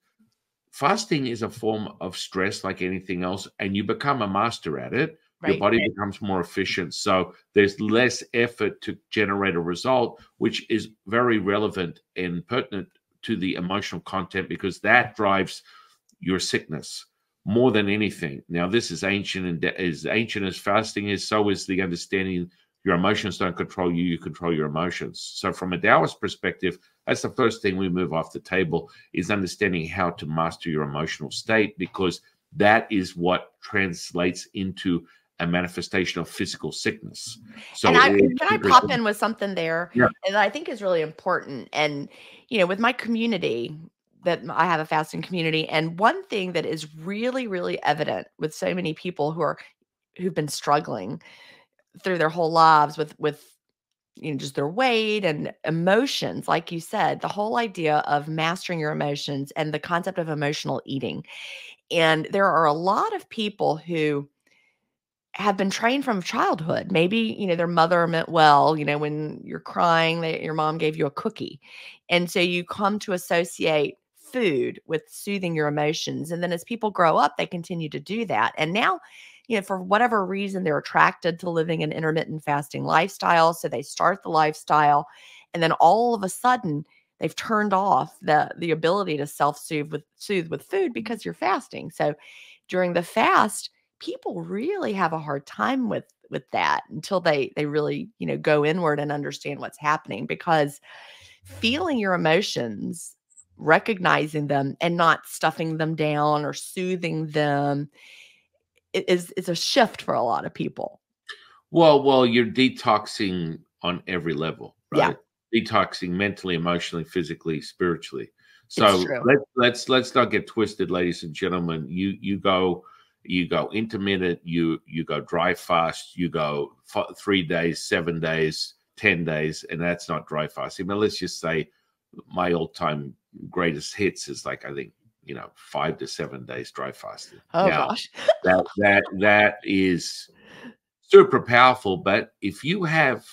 fasting is a form of stress like anything else, and you become a master at it. Your Right. body becomes more efficient. So there's less effort to generate a result, which is very relevant and pertinent to the emotional content, because that drives your sickness more than anything. Now, this is ancient, and as ancient as fasting is, so is the understanding your emotions don't control you, you control your emotions. So from a Taoist perspective, that's the first thing we move off the table, is understanding how to master your emotional state, because that is what translates into a manifestation of physical sickness. And So can I pop in with something there yeah, that I think is really important? And, with my community, that I have a fasting community, and one thing that is really, really evident with so many people who've been struggling through their whole lives with just their weight and emotions, like you said, the whole idea of mastering your emotions and the concept of emotional eating. And there are a lot of people who have been trained from childhood. Maybe, their mother meant well, when you're crying, your mom gave you a cookie. And so you come to associate food with soothing your emotions. And then as people grow up, they continue to do that. And now, for whatever reason, they're attracted to living an intermittent fasting lifestyle. So they start the lifestyle. And then all of a sudden, they've turned off the ability to soothe with food because you're fasting. So during the fast, people really have a hard time with that until they really, go inward and understand what's happening, because feeling your emotions, recognizing them and not stuffing them down or soothing them is a shift for a lot of people. well, you're detoxing on every level, Yeah, right? Detoxing mentally, emotionally, physically, spiritually. it's So true. let's not get twisted, ladies and gentlemen. You go intermittent, you go dry fast, you go 3 days, 7 days, 10 days, and that's not dry fasting. But let's just say my all-time greatest hits is like, I think, 5 to 7 days dry fasting. Oh Now gosh. that is super powerful. But if you have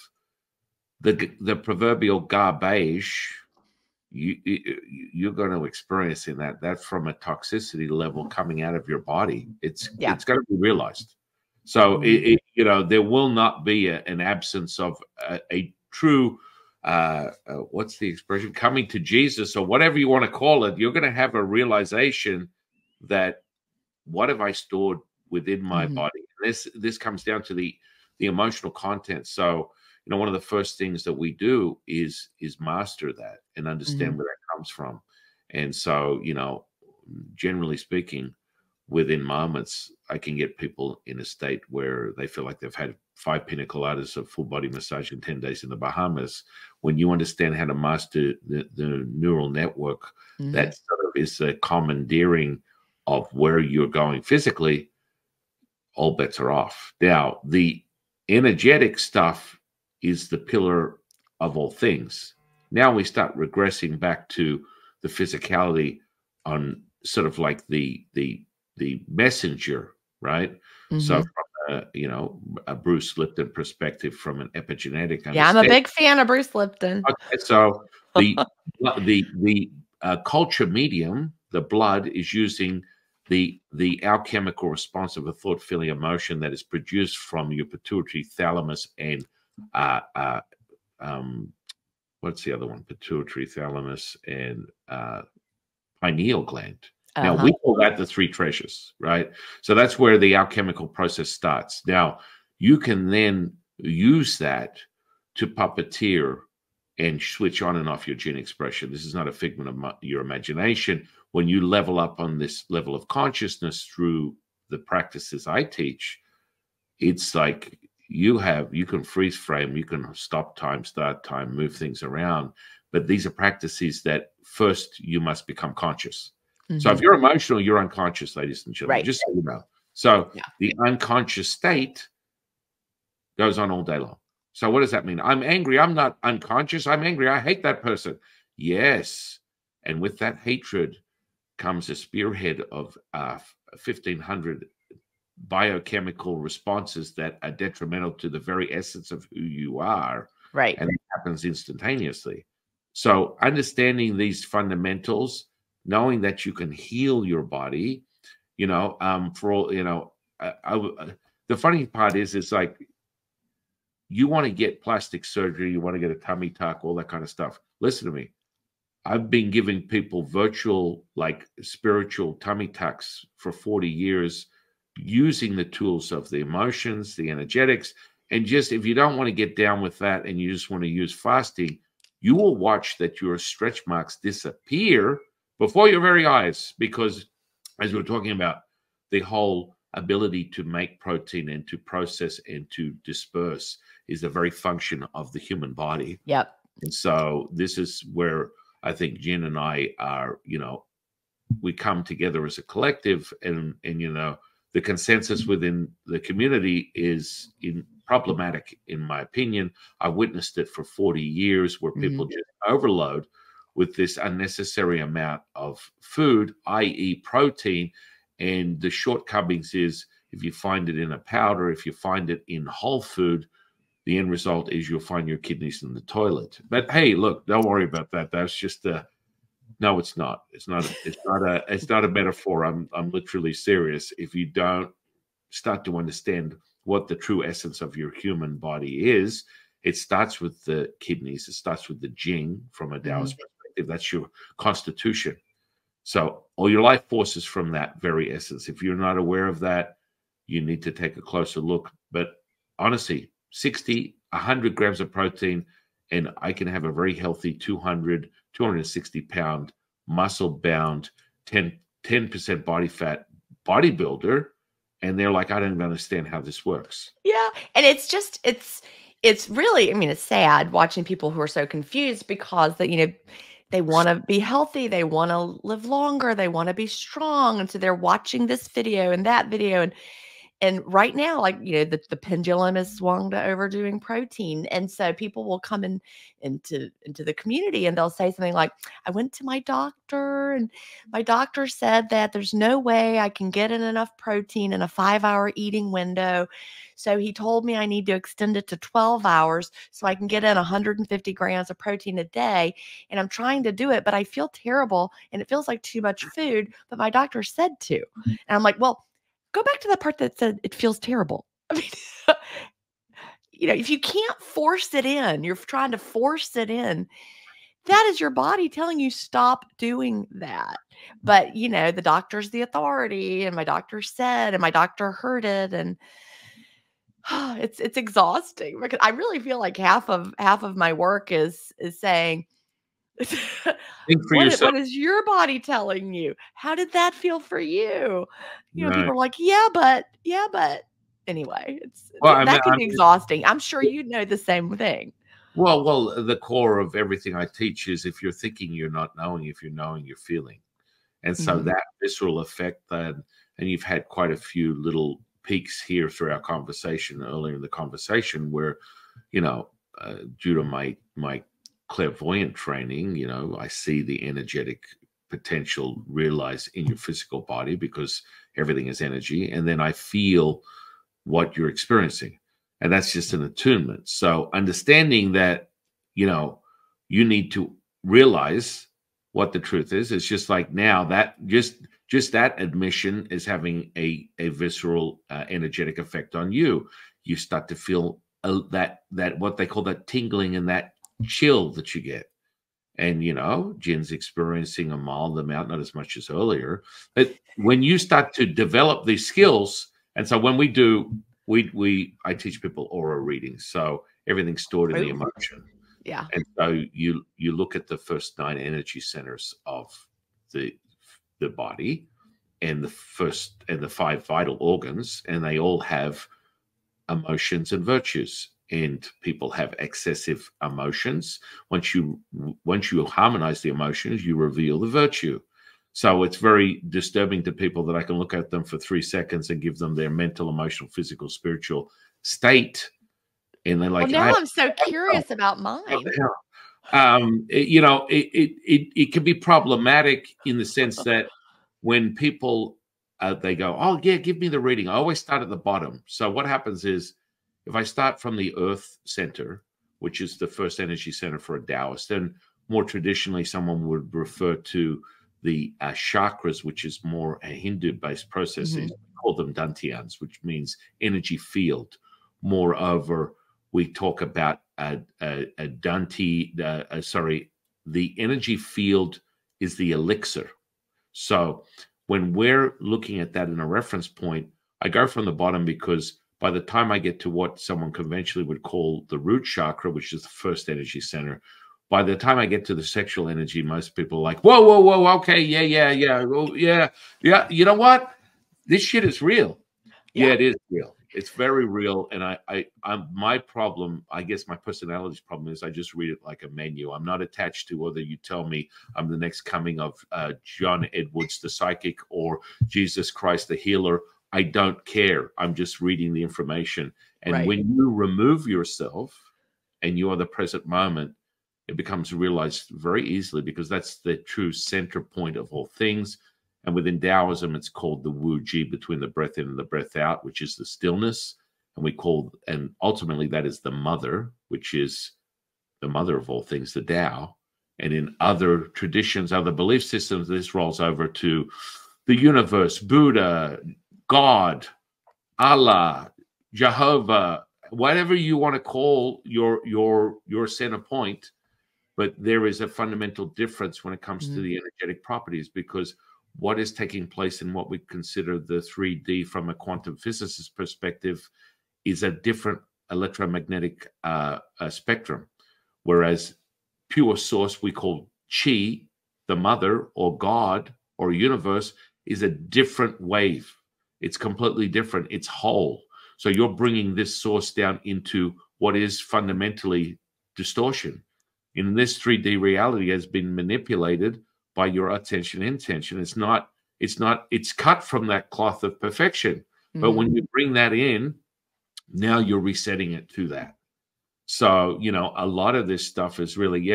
the proverbial garbage, you're going to experience in that from a toxicity level coming out of your body. Yeah. It's got to be realized. So Mhm. there will not be an absence of a true what's the expression, coming to Jesus or whatever you want to call it. You're going to have a realization that, what have I stored within my Mhm. body? This comes down to the emotional content. So, one of the first things that we do is master that and understand Mhm. where that comes from. And so, generally speaking, within moments, I can get people in a state where they feel like they've had 5 pina coladas of full body massage in 10 days in the Bahamas. When you understand how to master the neural network, Mhm. that sort of is a commandeering of where you're going physically, all bets are off. Now, the energetic stuff is the pillar of all things. Now we start regressing back to the physicality on sort of like the messenger, right? So Mhm. from a Bruce Lipton perspective, from an epigenetic Yeah, I'm a understanding. big fan of Bruce Lipton. Okay, so the culture medium, the blood, is using the alchemical response of a thought, feeling, emotion that is produced from your pituitary thalamus and uh, uh, um, what's the other one? Pituitary thalamus and pineal gland. Now Uh-huh. we call that the three treasures, right? So that's where the alchemical process starts. Now you can then use that to puppeteer and switch on and off your gene expression. This is not a figment of your imagination. When you level up on this level of consciousness through the practices I teach, it's like you can freeze frame, you can stop time, start time, move things around. But these are practices that first you must become conscious. So if Mhm. you're emotional, you're unconscious, ladies and gentlemen, Right. just so you know. So Yeah. the unconscious state goes on all day long. So what does that mean? I'm angry. I'm not unconscious. I'm angry. I hate that person. Yes. And with that hatred comes a spearhead of 1,500 biochemical responses that are detrimental to the very essence of who you are. Right. And it happens instantaneously. So understanding these fundamentals, knowing that you can heal your body, for all, the funny part is, it's like, you want to get plastic surgery, you want to get a tummy tuck, all that kind of stuff. Listen to me. I've been giving people virtual, like spiritual tummy tucks for 40 years, using the tools of the emotions, the energetics. And just, if you don't want to get down with that and you just want to use fasting, you will watch that your stretch marks disappear before your very eyes. Because, as we're talking about, the whole ability to make protein and to process and to disperse is the very function of the human body. Yep. And so this is where I think Jen and I are, we come together as a collective, and the consensus within the community is in problematic, in my opinion. I witnessed it for 40 years, where people Mhm. just overload with this unnecessary amount of food, i.e. protein. And the shortcomings is, if you find it in a powder, if you find it in whole food, the end result is you'll find your kidneys in the toilet. But hey, look, don't worry about that. That's just a no. It's not. It's not. It's not a metaphor. I'm literally serious. If you don't start to understand what the true essence of your human body is, it starts with the kidneys. It starts with the Jing from a Mhm. Taoist perspective. That's your constitution. So all your life forces from that very essence. If you're not aware of that, you need to take a closer look. But honestly, 60, 100 grams of protein, and I can have a very healthy 200, 260-pound, muscle-bound, 10% body fat bodybuilder. And they're like, I don't even understand how this works. Yeah, and it's really, I mean, it's sad watching people who are so confused because they wanna be healthy, they wanna live longer, they wanna be strong, and so they're watching this video and that video, and right now, like, the pendulum is swung to overdoing protein, and so people will come into the community, and they'll say something like, "I went to my doctor, and my doctor said that there's no way I can get in enough protein in a 5-hour eating window, so he told me I need to extend it to 12 hours so I can get in 150 grams of protein a day, and I'm trying to do it, but I feel terrible, and it feels like too much food, but my doctor said to." And I'm like, "Well, go back to the part that said it feels terrible." I mean, if you can't force it in, you're trying to force it in, that is your body telling you stop doing that. But, the doctor's the authority, and my doctor said, and my doctor heard it, and it's exhausting because I really feel like half of my work is saying Think for yourself. What is your body telling you? How did that feel for you? You know, Right. people are like, yeah, but anyway, Well, that can I be mean, exhausting. I'm sure you know the same thing. well, the core of everything I teach is if you're thinking, you're not knowing. If you're knowing, you're feeling. And so Mhm. that visceral effect that, and you've had quite a few little peaks here through our conversation earlier in the conversation where, you know, due to my clairvoyant training, you know, I see the energetic potential realized in your physical body because everything is energy, and then I feel what you're experiencing, and that's just an attunement. So understanding that, you know, you need to realize what the truth is. It's just like now that just that admission is having a visceral energetic effect on you. You start to feel that what they call that tingling and that chill that you get. And you know, Jin's experiencing a mild amount, not as much as earlier. But when you start to develop these skills, and so when we do, we I teach people aura readings, so everything's stored in the Ooh, emotion. yeah. And so you look at the first 9 energy centers of the the body, and the 5 vital organs, and they all have emotions and virtues, and people have excessive emotions. Once you harmonize the emotions, you reveal the virtue. So it's very disturbing to people that I can look at them for 3 seconds and give them their mental, emotional, physical, spiritual state, and they're Well, like, now I I'm so curious about what mine. the hell. You know, it can be problematic in the sense that when people they go, oh yeah, give me the reading. I always start at the bottom. So what happens is, if I start from the Earth Center, which is the first energy center for a Taoist, then more traditionally someone would refer to the chakras, which is more a Hindu-based processes. Mhm. We call them dantians, which means energy field. Moreover, we talk about a Dante, sorry, the energy field is the elixir. So when we're looking at that in a reference point, I go from the bottom because by the time I get to what someone conventionally would call the root chakra, which is the first energy center, by the time I get to the sexual energy, most people are like, whoa, whoa, whoa, okay, yeah, oh, yeah. You know what? This shit is real. Yeah, Yeah. it is real. It's very real. And I'm my problem, I guess my personality's problem is I just read it like a menu. I'm not attached to whether you tell me I'm the next coming of John Edwards, the psychic, or Jesus Christ, the healer. I don't care. I'm just reading the information. And Right. when you remove yourself and you are the present moment, it becomes realized very easily because that's the true center point of all things. And within Taoism, it's called the Wu Ji, between the breath in and the breath out, which is the stillness. And ultimately that is the mother, which is the mother of all things, the Tao. And in other traditions, other belief systems, this rolls over to the universe, Buddha, God, Allah, Jehovah, whatever you want to call your center point. But there is a fundamental difference when it comes to Mhm. the energetic properties, because what is taking place in what we consider the 3D from a quantum physicist perspective is a different electromagnetic spectrum. Whereas pure source we call chi, the mother or God or universe, is a different wave. It's completely different. It's whole. So you're bringing this source down into what is fundamentally distortion. In this 3D reality has been manipulated by your attention intention. It's cut from that cloth of perfection. But Mhm. when you bring that in, now you're resetting it to that. So, you know, a lot of this stuff is really,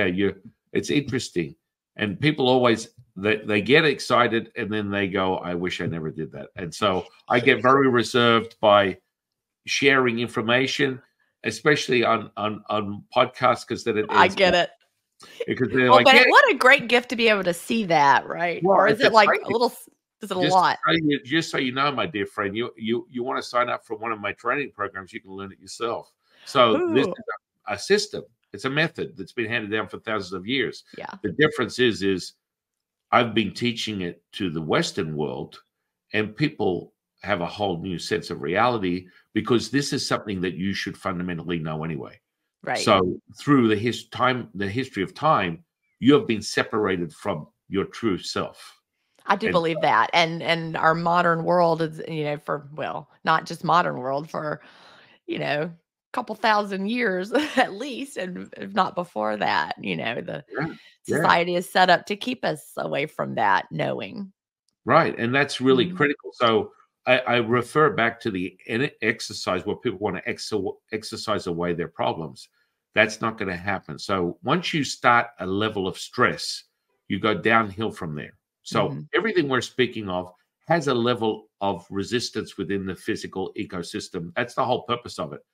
it's interesting. And people always, they get excited and then they go, I wish I never did that. And so I get very reserved by sharing information, especially on podcasts, because then it I ends get it. because they're Well, like, but yeah, what a great gift to be able to see that, right? well, Or is if it it's like a psychic, little is it a lot? just so you know, my dear friend, you want to sign up for one of my training programs, you can learn it yourself. So this Ooh. is a system. It's a method that's been handed down for thousands of years. Yeah. The difference is I've been teaching it to the Western world, and people have a whole new sense of reality because this is something that you should fundamentally know anyway. Right. So through the history of time, you have been separated from your true self. I do And believe that, and our modern world is, for well, not just modern world, for, couple thousand years at least, and if not before that, the yeah, yeah. society is set up to keep us away from that knowing. Right, and that's really Mhm, critical. So I refer back to the exercise where people want to exercise away their problems. That's not going to happen. So once you start a level of stress, you go downhill from there. So mhm, everything we're speaking of has a level of resistance within the physical ecosystem. That's the whole purpose of it.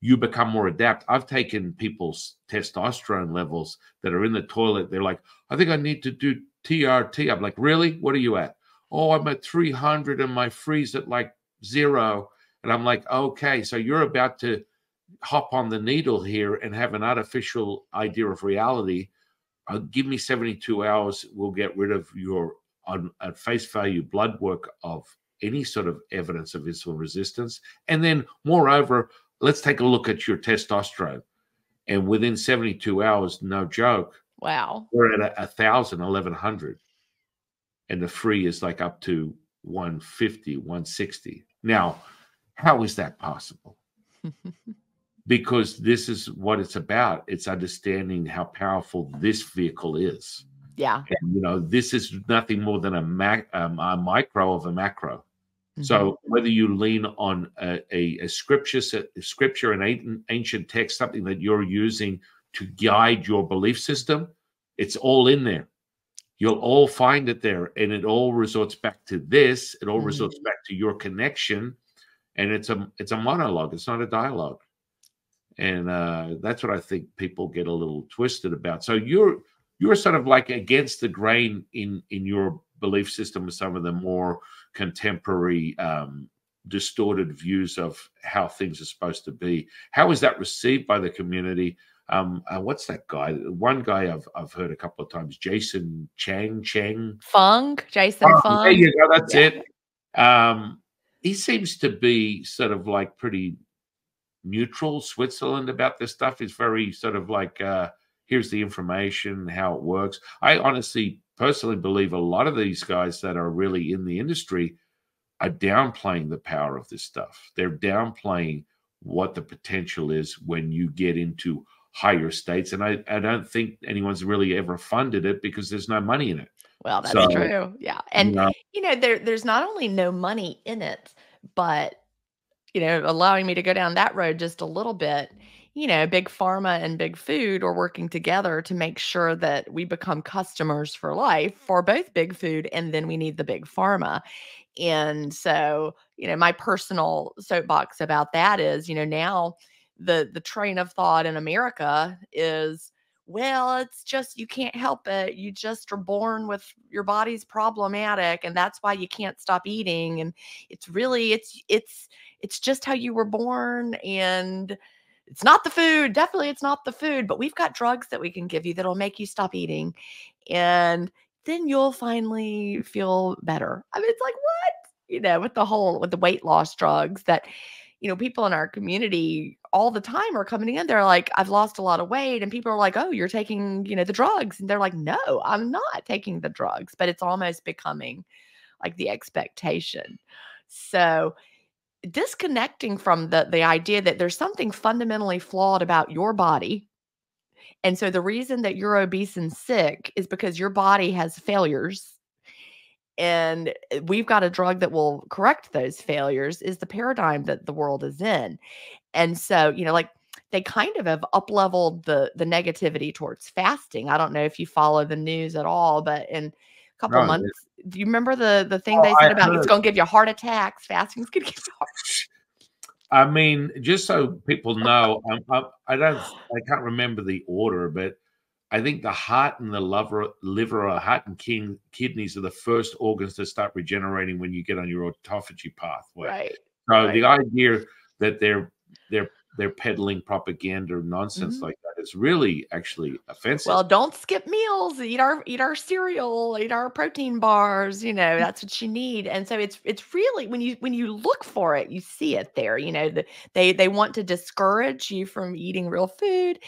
You become more adept. I've taken people's testosterone levels that are in the toilet. They're like, I think I need to do TRT. I'm like, really? What are you at? Oh, I'm at 300 and my freeze at like 0. And I'm like, okay, so you're about to hop on the needle here and have an artificial idea of reality. Give me 72 hours. We'll get rid of your, on at face value, blood work of any sort of evidence of insulin resistance. And then, moreover, let's take a look at your testosterone. And within 72 hours, no joke, wow. we're at 1,000, 1,100, and the free is like up to 150, 160. Now, how is that possible? Because this is what it's about. It's understanding how powerful this vehicle is. Yeah, And, this is nothing more than a micro of a macro. mhm, So whether you lean on a scripture, an ancient text, something that you're using to guide your belief system, it's all in there. You'll all find it there, and it all resorts back to this. It all mhm. resorts back to your connection, and it's a monologue. It's not a dialogue, and that's what I think people get a little twisted about. So you're sort of like against the grain in your belief system with some of the more contemporary distorted views of how things are supposed to be. How is that received by the community? What's that guy? One guy I've heard a couple of times, Jason Chang. Fung, Jason Oh, there Fung. you go. That's Yeah. it. Um, he seems to be sort of like pretty neutral Switzerland about this stuff. Is very sort of like, here's the information, how it works. I honestly, personally believe a lot of these guys that are really in the industry are downplaying the power of this stuff. They're downplaying what the potential is when you get into higher states. And I don't think anyone's really ever funded it because there's no money in it. Well, that's So, true. Yeah. you And, know, there's not only no money in it, but, allowing me to go down that road just a little bit, big pharma and big food are working together to make sure that we become customers for life for both big food, and then we need the big pharma. And so, my personal soapbox about that is, now the train of thought in America is, well, it's just you can't help it. You just are born with your body's problematic, and that's why you can't stop eating. And it's really it's just how you were born, and it's not the food. Definitely it's not the food, but we've got drugs that we can give you that'll make you stop eating. And then you'll finally feel better. I mean, it's like, what? With the weight loss drugs that, people in our community all the time are coming in. They're like, I've lost a lot of weight. And people are like, oh, you're taking, the drugs. And they're like, no, I'm not taking the drugs. But it's almost becoming like the expectation. So disconnecting from the idea that there's something fundamentally flawed about your body. And so the reason that you're obese and sick is because your body has failures, and we've got a drug that will correct those failures, is the paradigm that the world is in. And so, like, they kind of have up-leveled the negativity towards fasting. I don't know if you follow the news at all, but in a couple no, months, do you remember the thing oh, they I said about it's heard. gonna give you heart attacks, fasting's gonna give you heart. I mean, just so people know, I don't, I can't remember the order, but I think the heart and the liver or heart and kidneys are the first organs to start regenerating when you get on your autophagy pathway. Right, So the right. idea that they're peddling propaganda or nonsense Mhm. like that is really actually offensive. Well, don't skip meals, eat our cereal, eat our protein bars, that's what you need. And so it's really when you look for it, you see it there, they want to discourage you from eating real food.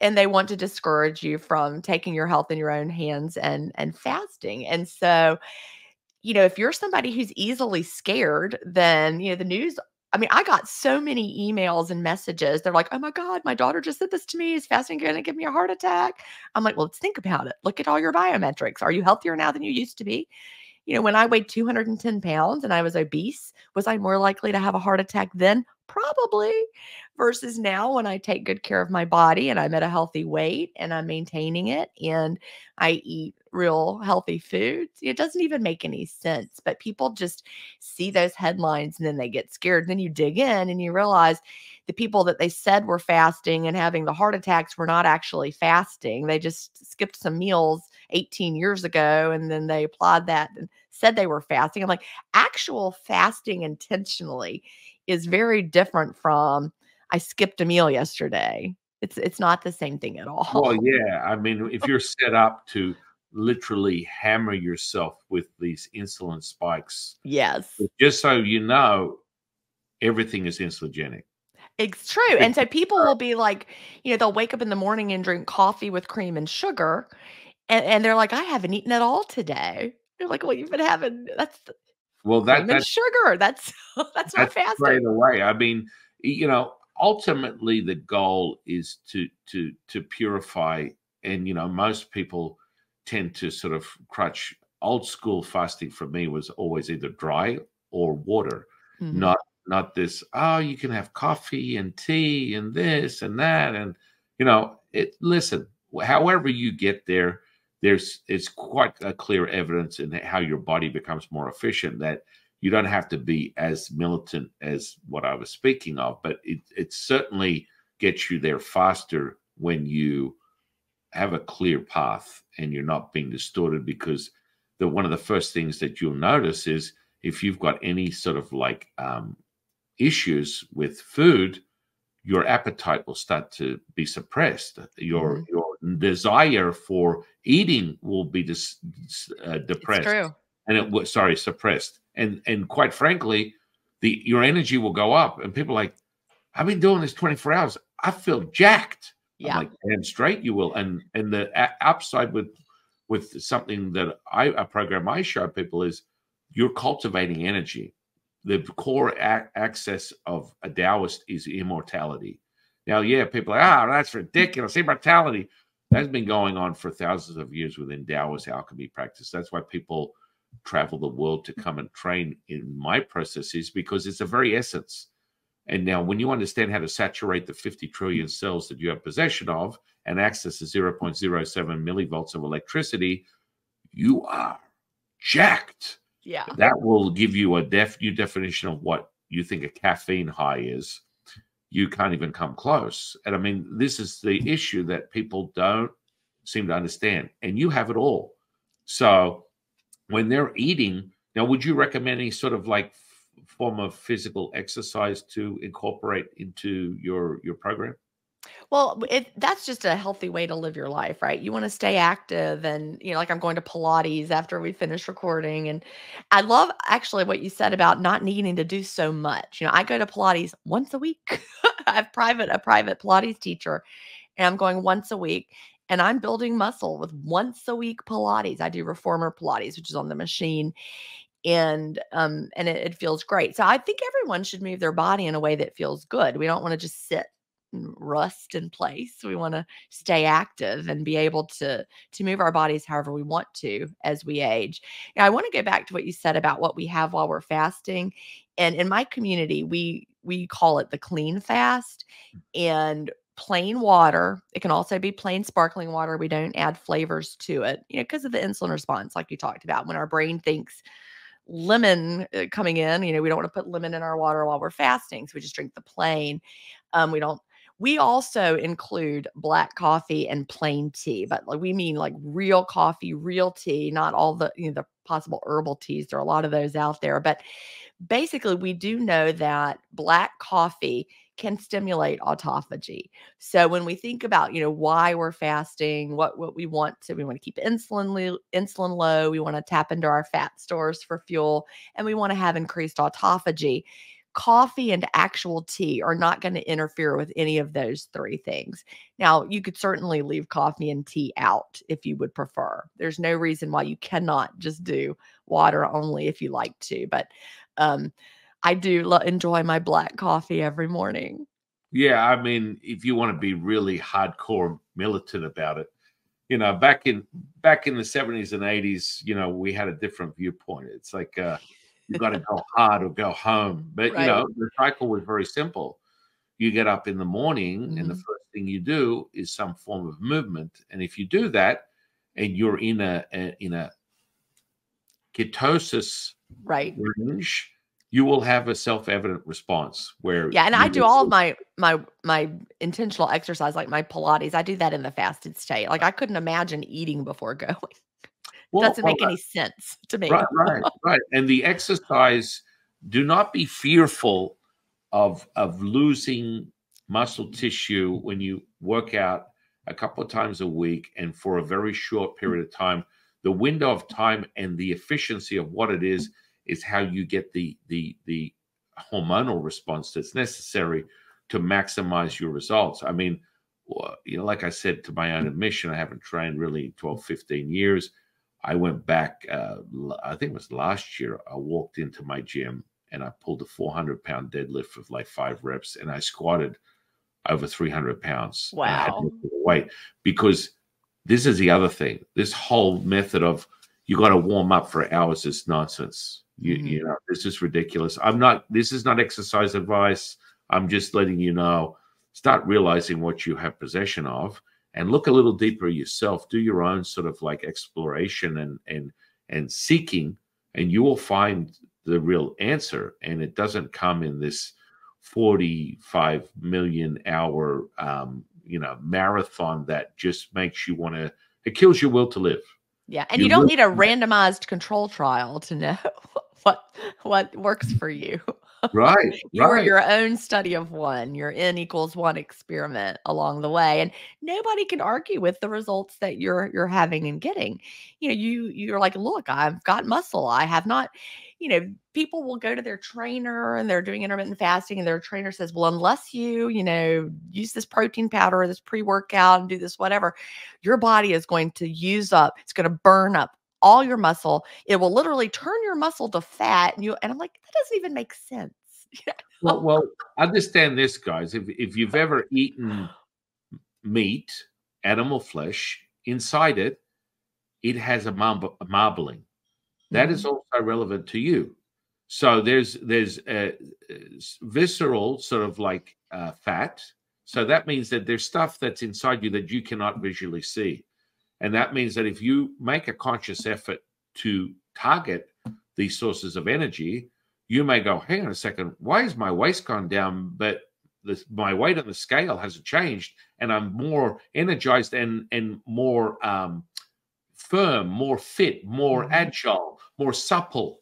and they want to discourage you from taking your health in your own hands and fasting. And so, if you're somebody who's easily scared, then, the news, I mean, I got so many emails and messages. They're like, "Oh my God, my daughter just said this to me. Is fasting going to give me a heart attack?" I'm like, "Well, let's think about it. Look at all your biometrics. Are you healthier now than you used to be?" When I weighed 210 pounds and I was obese, was I more likely to have a heart attack then? Probably. Versus now, when I take good care of my body and I'm at a healthy weight and I'm maintaining it and I eat real healthy foods, it doesn't even make any sense. But people just see those headlines and then they get scared. Then you dig in and you realize the people that they said were fasting and having the heart attacks were not actually fasting. They just skipped some meals 18 years ago and then they applied that and said they were fasting. I'm like, actual fasting intentionally is very different from I skipped a meal yesterday. It's not the same thing at Well, all. yeah, I mean, if you're set up to literally hammer yourself with these insulin spikes, Yes. just so you know, everything is insulinogenic. It's true. It And so people will be like, they'll wake up in the morning and drink coffee with cream and sugar. And they're like, I haven't eaten at all today. They're like, well, you've been having that's well, cream and sugar. That's that's not that's straight fasting. away. I mean, ultimately the goal is to purify, and most people tend to sort of crutch. Old school fasting for me was always either dry or water, Mhm. not this. Oh, you can have coffee and tea and this and that, and it. Listen, however you get there, it's quite a clear evidence in how your body becomes more efficient that you don't have to be as militant as what I was speaking of, but it certainly gets you there faster when you have a clear path and you're not being distorted, because one of the first things that you'll notice is if you've got any sort of like issues with food, your appetite will start to be suppressed. Mhm. Your desire for eating will be It's depressed, true. and it was sorry suppressed, and quite frankly, your energy will go up. And people are like, I've been doing this 24 hours. I feel jacked. I'm Yeah. like, damn straight you will. And the upside with something that a program I show people is you're cultivating energy. The core access of a Taoist is immortality. Now, yeah, people are like, that's ridiculous. Immortality. That's been going on for thousands of years within Taoist alchemy practice. That's why people travel the world to come and train in my processes, because it's the very essence. And now, when you understand how to saturate the 50 trillion cells that you have possession of and access the 0.07 millivolts of electricity, you are jacked. Yeah. That will give you a new definition of what you think a caffeine high is. You can't even come close. And I mean, this is the issue that people don't seem to understand. And you have it all. So when they're eating, now, would you recommend any sort of like form of physical exercise to incorporate into your program? Well, that's just a healthy way to live your life, right? You wanna stay active and, like I'm going to Pilates after we finish recording, and I love actually what you said about not needing to do so much. I go to Pilates once a week. I have a private Pilates teacher, and I'm going once a week, and I'm building muscle with once a week Pilates. I do reformer Pilates, which is on the machine, and it feels great. So I think everyone should move their body in a way that feels good. We don't wanna just sit and rust in place. We wanna stay active and be able to move our bodies however we want to as we age. Now I wanna go back to what you said about what we have while we're fasting. And in my community, we call it the clean fast, and plain water. It can also be plain sparkling water. We don't add flavors to it, because of the insulin response, like you talked about. When our brain thinks lemon coming in. We don't want to put lemon in our water while we're fasting, so we just drink the plain. We don't. We also include black coffee and plain tea, but like we mean like real coffee, real tea, not all the possible herbal teas. There are a lot of those out there, but basically, we do know that black coffee can stimulate autophagy. So when we think about, why we're fasting, what we want to keep insulin low, we want to tap into our fat stores for fuel, and we want to have increased autophagy. coffee and actual tea are not going to interfere with any of those three things. Now, you could certainly leave coffee and tea out if you would prefer. There's no reason why you cannot just do water only if you like to. But I do enjoy my black coffee every morning. Yeah, I mean, if you want to be really hardcore militant about it, you know, back in the 70s and 80s, you know, we had a different viewpoint. It's like you got to go hard or go home. But you Right. know, the cycle was very simple. You get up in the morning, and the Mhm. first thing you do is some form of movement. And if you do that, and you're in a ketosis Right. range, you will have a self-evident response where Yeah, and I you do all of will. my intentional exercise, like my Pilates. I do that in the fasted state. Like, I couldn't imagine eating before going. Doesn't Well, make any sense to right, me. right, right. And the exercise, do not be fearful of losing muscle tissue when you work out a couple of times a week and for a very short period of time. The window of time and the efficiency of what it is how you get the hormonal response that's necessary to maximize your results. I mean, you know, like I said, to my own admission, I haven't trained really 12, 15 years. I went back, I think it was last year. I walked into my gym and I pulled a 400-pound deadlift of like 5 reps, and I squatted over 300 pounds, and I had Wow. to lift the weight because this is the other thing. This whole method of you got to warm up for hours is nonsense. You Mhm. know, this is ridiculous. This is not exercise advice. I'm just letting you know, start realizing what you have possession of and look a little deeper yourself. Do your own sort of like exploration and seeking, and you will find the real answer. And it doesn't come in this 45 million hour marathon that just makes you want to, it kills your will to live. Yeah, and you You don't live. need a randomized control trial to know what what works for you. Right, You are right. your own study of one, your N equals 1 experiment along the way, and nobody can argue with the results that you're having and getting. You know, you're like, "Look, I've got muscle. I have not." You know, people will go to their trainer and they're doing intermittent fasting, and their trainer says, "Well, unless you use this protein powder or this pre-workout and do this whatever, your body is going to use up, it's gonna burn up all your muscle. It will literally turn your muscle to fat." And I'm like, "That doesn't even make sense." You know? Well, understand this, guys. If you've ever eaten meat, animal flesh, inside it, it has a marbling. That is Mhm, also relevant to you. So there's visceral sort of like fat. So that means that there's stuff that's inside you that you cannot visually see. And that means that if you make a conscious effort to target these sources of energy, you may go, hang on a second, why is my waist gone down, but my weight on the scale hasn't changed, and I'm more energized and more firm, more fit, more mhm. agile, more supple,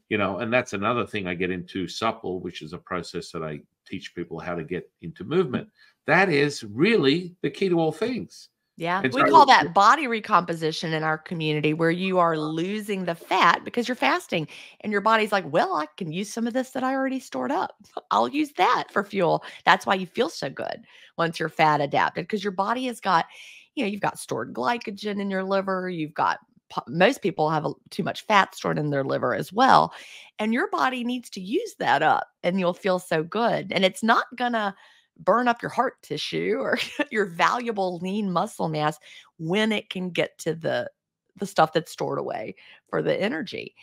you know. And that's another thing I get into, supple, which is a process that I teach people how to get into movement. That is really the key to all things. Yeah, And we call so, that body recomposition in our community, where you are losing the fat because you're fasting, and your body's like, "Well, I can use some of this that I already stored up. I'll use that for fuel." That's why you feel so good once you're fat adapted, because your body has got, you've got stored glycogen in your liver. You've got most people have too much fat stored in their liver as well, and your body needs to use that up, and you'll feel so good. And it's not gonna burn up your heart tissue or your valuable lean muscle mass when it can get to the stuff that's stored away for the energy.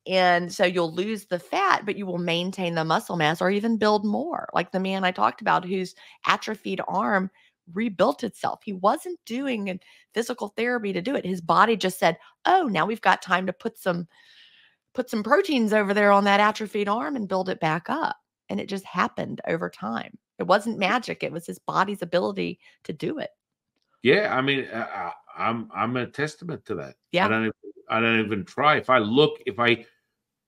And so you'll lose the fat, but you will maintain the muscle mass or even build more. Like the man I talked about whose atrophied arm rebuilt itself. He wasn't doing physical therapy to do it. His body just said, "Oh, now we've got time to put some proteins over there on that atrophied arm and build it back up." And it just happened over time. It wasn't magic. It was his body's ability to do it. yeah, I mean, I'm a testament to that. Yeah. I don't even try. If I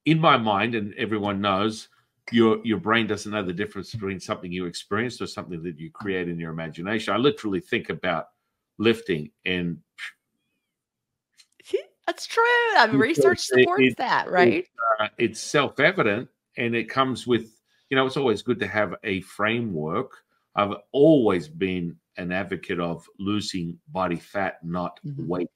in my mind, and everyone knows, your brain doesn't know the difference between something you experienced or something that you create in your imagination. I literally think about lifting, and That's true. I mean, research supports that, right? it's self evident, and it comes with, it's always good to have a framework. I've always been an advocate of losing body fat, not weight.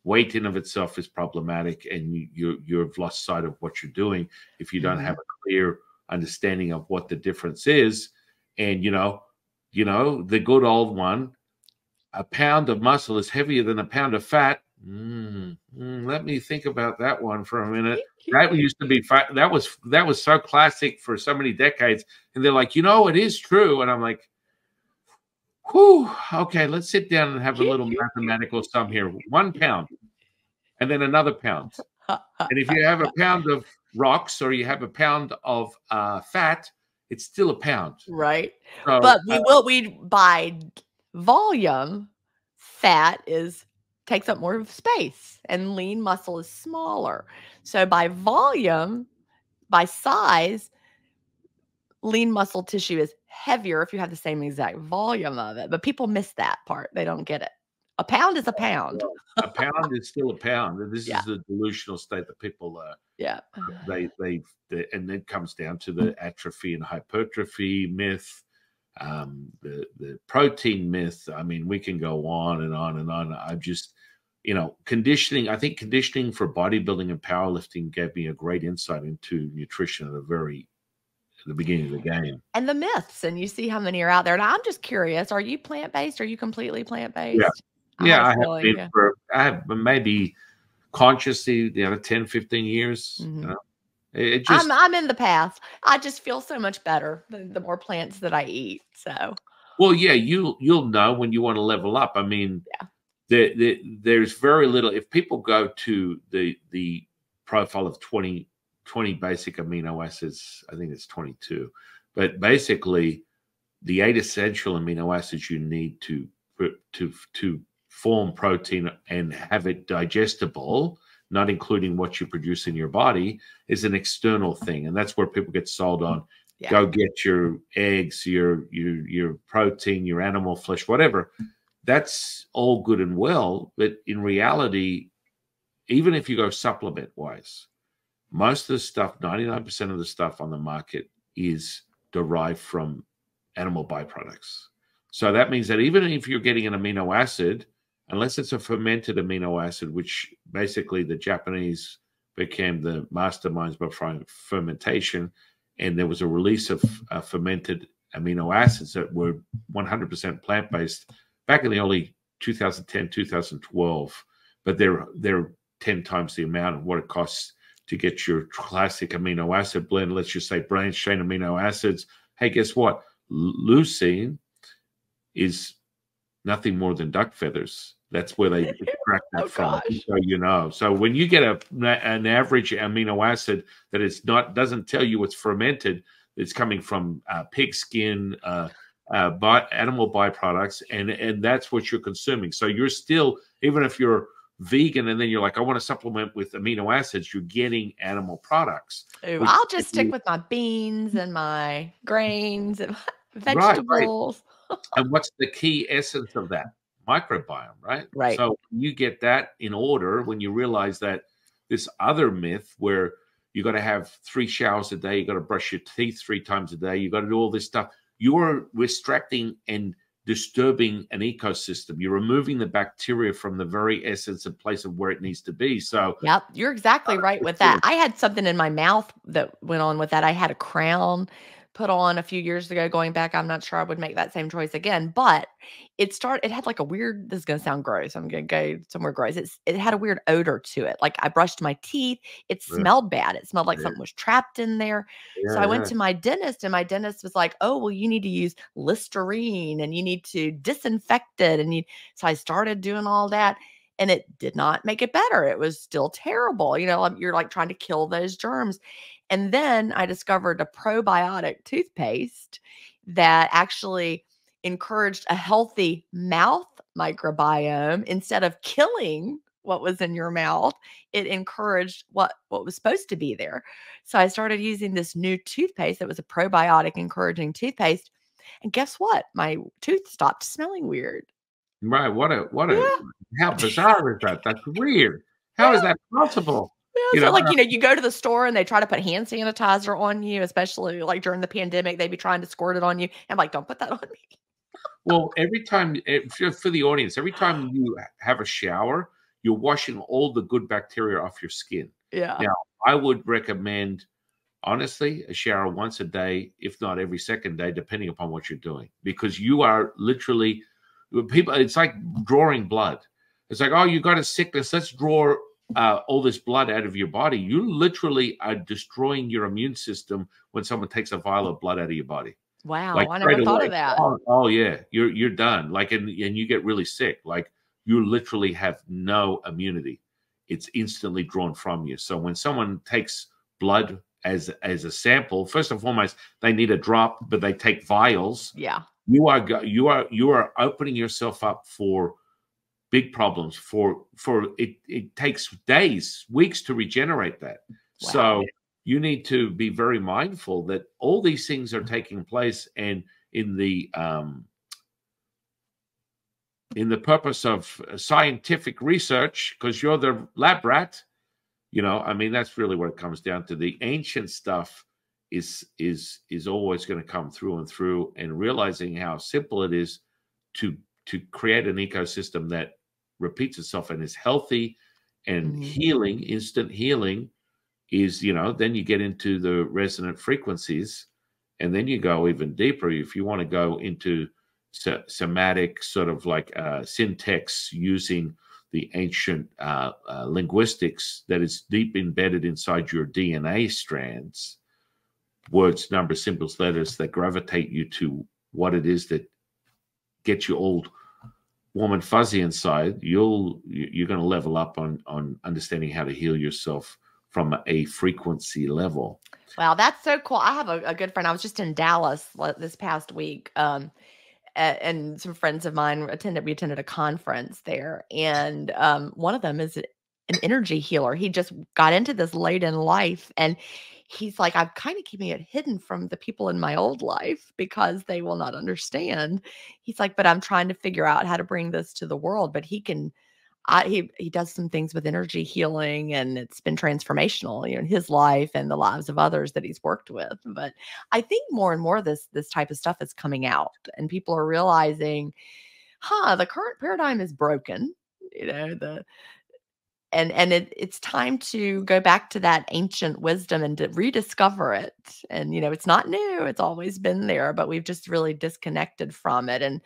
Weight in of itself is problematic, and you've lost sight of what you're doing if you don't have a clear understanding of what the difference is. And the good old one, a pound of muscle is heavier than a pound of fat. Let me think about that one for a minute. That used to be that was so classic for so many decades, and they're like, it is true, and I'm like, whew, okay, let's sit down and have a little mathematical sum here. 1 pound, and then another pound, and if you have a pound of rocks or you have a pound of fat, it's still a pound, right? So, but we by volume, fat takes up more space, and lean muscle is smaller. So by volume, by size, lean muscle tissue is heavier if you have the same exact volume of it. But people miss that part. They don't get it. A pound is a pound. A pound is still a pound. And this Yeah. is the delusional state that people and it comes down to the atrophy and hypertrophy myth, the protein myth. I mean, we can go on and on and on. I just, conditioning. I think conditioning for bodybuilding and powerlifting gave me a great insight into nutrition at the beginning of the game. And the myths, and you see how many are out there. And I'm just curious, are you plant-based? Are you completely plant-based? Yeah, I have maybe consciously 10, 15 years. It just I'm in the past. I just feel so much better the more plants that I eat. So well, yeah, you'll know when you want to level up. I mean, there's very little. If people go to the profile of 20 basic amino acids, I think it's 22, but basically the 8 essential amino acids you need to form protein and have it digestible, not including what you produce in your body, is an external thing. And that's where people get sold on. Go get your eggs, your protein, your animal flesh, whatever. That's all good and well. But in reality, even if you go supplement wise, most of the stuff, 99% of the stuff on the market is derived from animal byproducts. So that means that even if you're getting an amino acid, unless it's a fermented amino acid, which basically the Japanese became the masterminds by fermentation, and there was a release of fermented amino acids that were 100% plant-based back in the early 2010, 2012, but they're 10 times the amount of what it costs to get your classic amino acid blend. Let's just say branched chain amino acids. Hey, guess what? Leucine is nothing more than duck feathers. That's where they extract that from. So So when you get an average amino acid that doesn't tell you it's fermented, it's coming from pig skin, animal byproducts, and that's what you're consuming. So you're still, even if you're vegan and then you're like, I want to supplement with amino acids, you're getting animal products. Ooh, I'll just stick with my beans and my grains and vegetables. Right. And what's the key essence of that? Microbiome, right? Right. So you get that in order when you realize that this other myth where you got to have 3 showers a day, you got to brush your teeth 3 times a day, you got to do all this stuff. You're restricting and disturbing an ecosystem. You're removing the bacteria from the very essence and place of where it needs to be. So yep, you're exactly right with that. I had something in my mouth that went on with that. I had a crown put on a few years ago. Going back, I'm not sure I would make that same choice again, but it had like a weird, this is going to sound gross, I'm going to go somewhere gross. It had a weird odor to it. Like I brushed my teeth, it smelled bad. It smelled like something was trapped in there. So I went to my dentist, and my dentist was like, oh, well, you need to use Listerine and you need to disinfect it. So I started doing all that, and it did not make it better. It was still terrible. You're like trying to kill those germs. And then I discovered a probiotic toothpaste that actually encouraged a healthy mouth microbiome. Instead of killing what was in your mouth, it encouraged what was supposed to be there. So I started using this new toothpaste that was a probiotic encouraging toothpaste. And guess what? My tooth stopped smelling weird. Right. How bizarre is that? That's weird. How is that possible? Yeah, so, like, you go to the store and they try to put hand sanitizer on you, especially, like, during the pandemic, they'd be trying to squirt it on you. I'm like, "Don't put that on me." Well, every time, for the audience, every time you have a shower, you're washing all the good bacteria off your skin. Yeah. Now, I would recommend, honestly, a shower once a day, if not every second day, depending upon what you're doing, because you are literally people. It's like drawing blood. It's like, oh, you got a sickness. Let's draw all this blood out of your body. You literally are destroying your immune system when someone takes a vial of blood out of your body. Wow, Like I never straight thought away. of that. Oh yeah, you're done. Like and you get really sick. Like you literally have no immunity. It's instantly drawn from you. So when someone takes blood as a sample, first and foremost, they need a drop, but they take vials. Yeah. You are opening yourself up for big problems. For it takes days, weeks to regenerate that. Wow. So you need to be very mindful that all these things are taking place, and in the purpose of scientific research, because you're the lab rat, I mean, that's really what it comes down to. The ancient stuff is always going to come through and through, and realizing how simple it is to create an ecosystem that repeats itself and is healthy and healing, instant healing is, then you get into the resonant frequencies, and then you go even deeper. If you want to go into somatic sort of like syntax using the ancient linguistics that is deep embedded inside your DNA strands, words, numbers, symbols, letters that gravitate you to what it is that gets you all warm and fuzzy inside, you're going to level up on understanding how to heal yourself from a frequency level. Wow, that's so cool. I have a good friend. I was just in Dallas this past week, and some friends of mine we attended a conference there, and one of them is an energy healer. He just got into this late in life, and he's like, I'm kind of keeping it hidden from the people in my old life because they will not understand. He's like, but I'm trying to figure out how to bring this to the world. But he does some things with energy healing, and it's been transformational, in his life and the lives of others that he's worked with. But I think more and more this type of stuff is coming out, and people are realizing, the current paradigm is broken. It's time to go back to that ancient wisdom and to rediscover it. And it's not new; it's always been there, but we've just really disconnected from it, and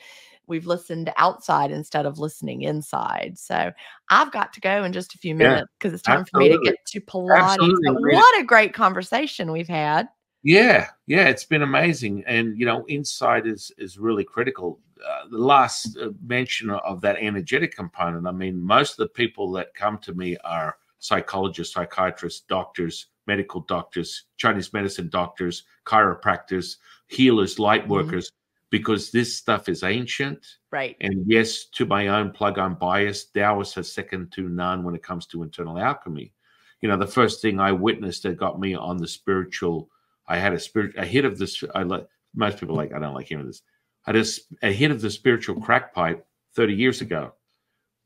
we've listened outside instead of listening inside. So I've got to go in just a few Yeah, minutes because it's time for me to absolutely. get to Pilates. Absolutely. But what a great conversation we've had. Yeah, it's been amazing. And, insight is really critical. The last mention of that energetic component, I mean, most of the people that come to me are psychologists, psychiatrists, doctors, medical doctors, Chinese medicine doctors, chiropractors, healers, light workers, because this stuff is ancient. Right. And yes, to my own plug, I'm biased. Taoists are second to none when it comes to internal alchemy. The first thing I witnessed that got me on the spiritual, I had a hit of this. Most people I don't like hearing this. I had a hit of the spiritual crack pipe 30 years ago,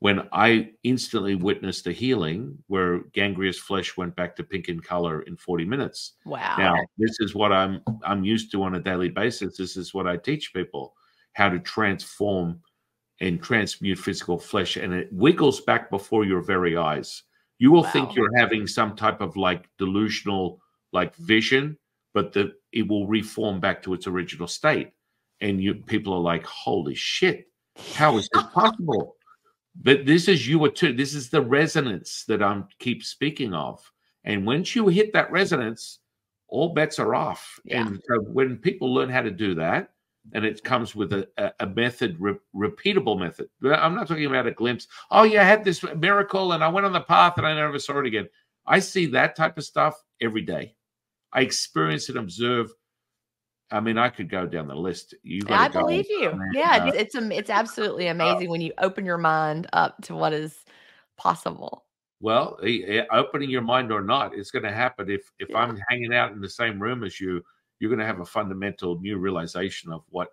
when I instantly witnessed a healing where gangrenous flesh went back to pink in color in 40 minutes. Wow. Now, this is what I'm used to on a daily basis. This is what I teach people, how to transform and transmute physical flesh, and it wiggles back before your very eyes. You will think you're having some type of like delusional like vision, but it will reform back to its original state. And people are like, holy shit, how is this possible? But this is this is the resonance that I keep speaking of. And once you hit that resonance, all bets are off. Yeah. And so when people learn how to do that, and it comes with a method, repeatable method. I'm not talking about a glimpse. Oh, yeah, I had this miracle and I went on the path and I never saw it again. I see that type of stuff every day. I experience and observe. I mean, I could go down the list. I believe you. Yeah, it's absolutely amazing when you open your mind up to what is possible. Well, opening your mind or not, it's going to happen. If I'm hanging out in the same room as you, you're going to have a fundamental new realization of what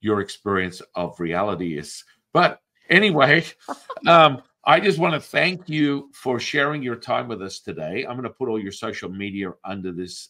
your experience of reality is. But anyway, I just want to thank you for sharing your time with us today. I'm going to put all your social media under this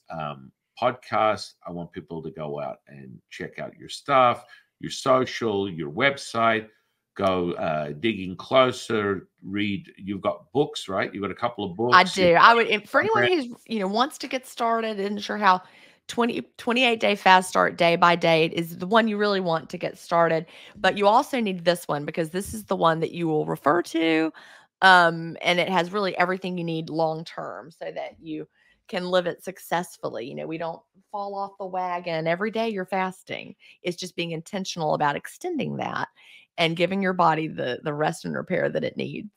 podcast. I want people to go out and check out your stuff, your social, your website. Go digging closer. Read. You've got books, right? You've got a couple of I books. do. I would for anyone who's, wants to get started, isn't sure how 28-day fast start day by day is the one you really want to get started. But you also need this one because this is the one that you will refer to. And it has really everything you need long term so that you can live it successfully. We don't fall off the wagon every day you're fasting. It's just being intentional about extending that and giving your body the rest and repair that it needs.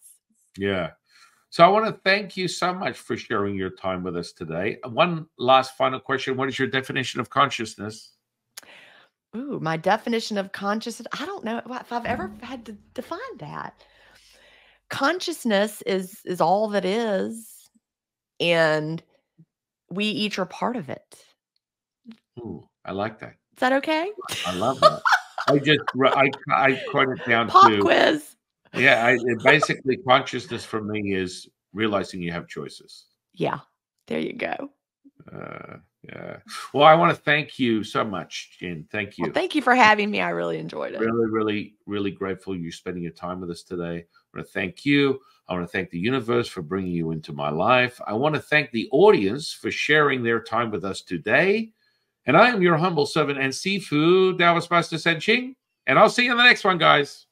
Yeah. So I want to thank you so much for sharing your time with us today. One last final question. What is your definition of consciousness? Ooh, my definition of consciousness. I don't know if I've ever had to define that. Consciousness is all that is, and we each are part of it. Ooh, I like that. Is that okay? I love that. I quote it down Pop to, quiz. yeah, basically consciousness for me is realizing you have choices. Yeah, there you go. Yeah. Well, I want to thank you so much, Jen. Thank Well, you. thank you for having me. I really enjoyed it. Really, really, really grateful you spending your time with us today. I want to thank you. I want to thank the universe for bringing you into my life. I want to thank the audience for sharing their time with us today. And I am your humble servant and Sifu Taoist Master San Qing. And I'll see you in the next one, guys.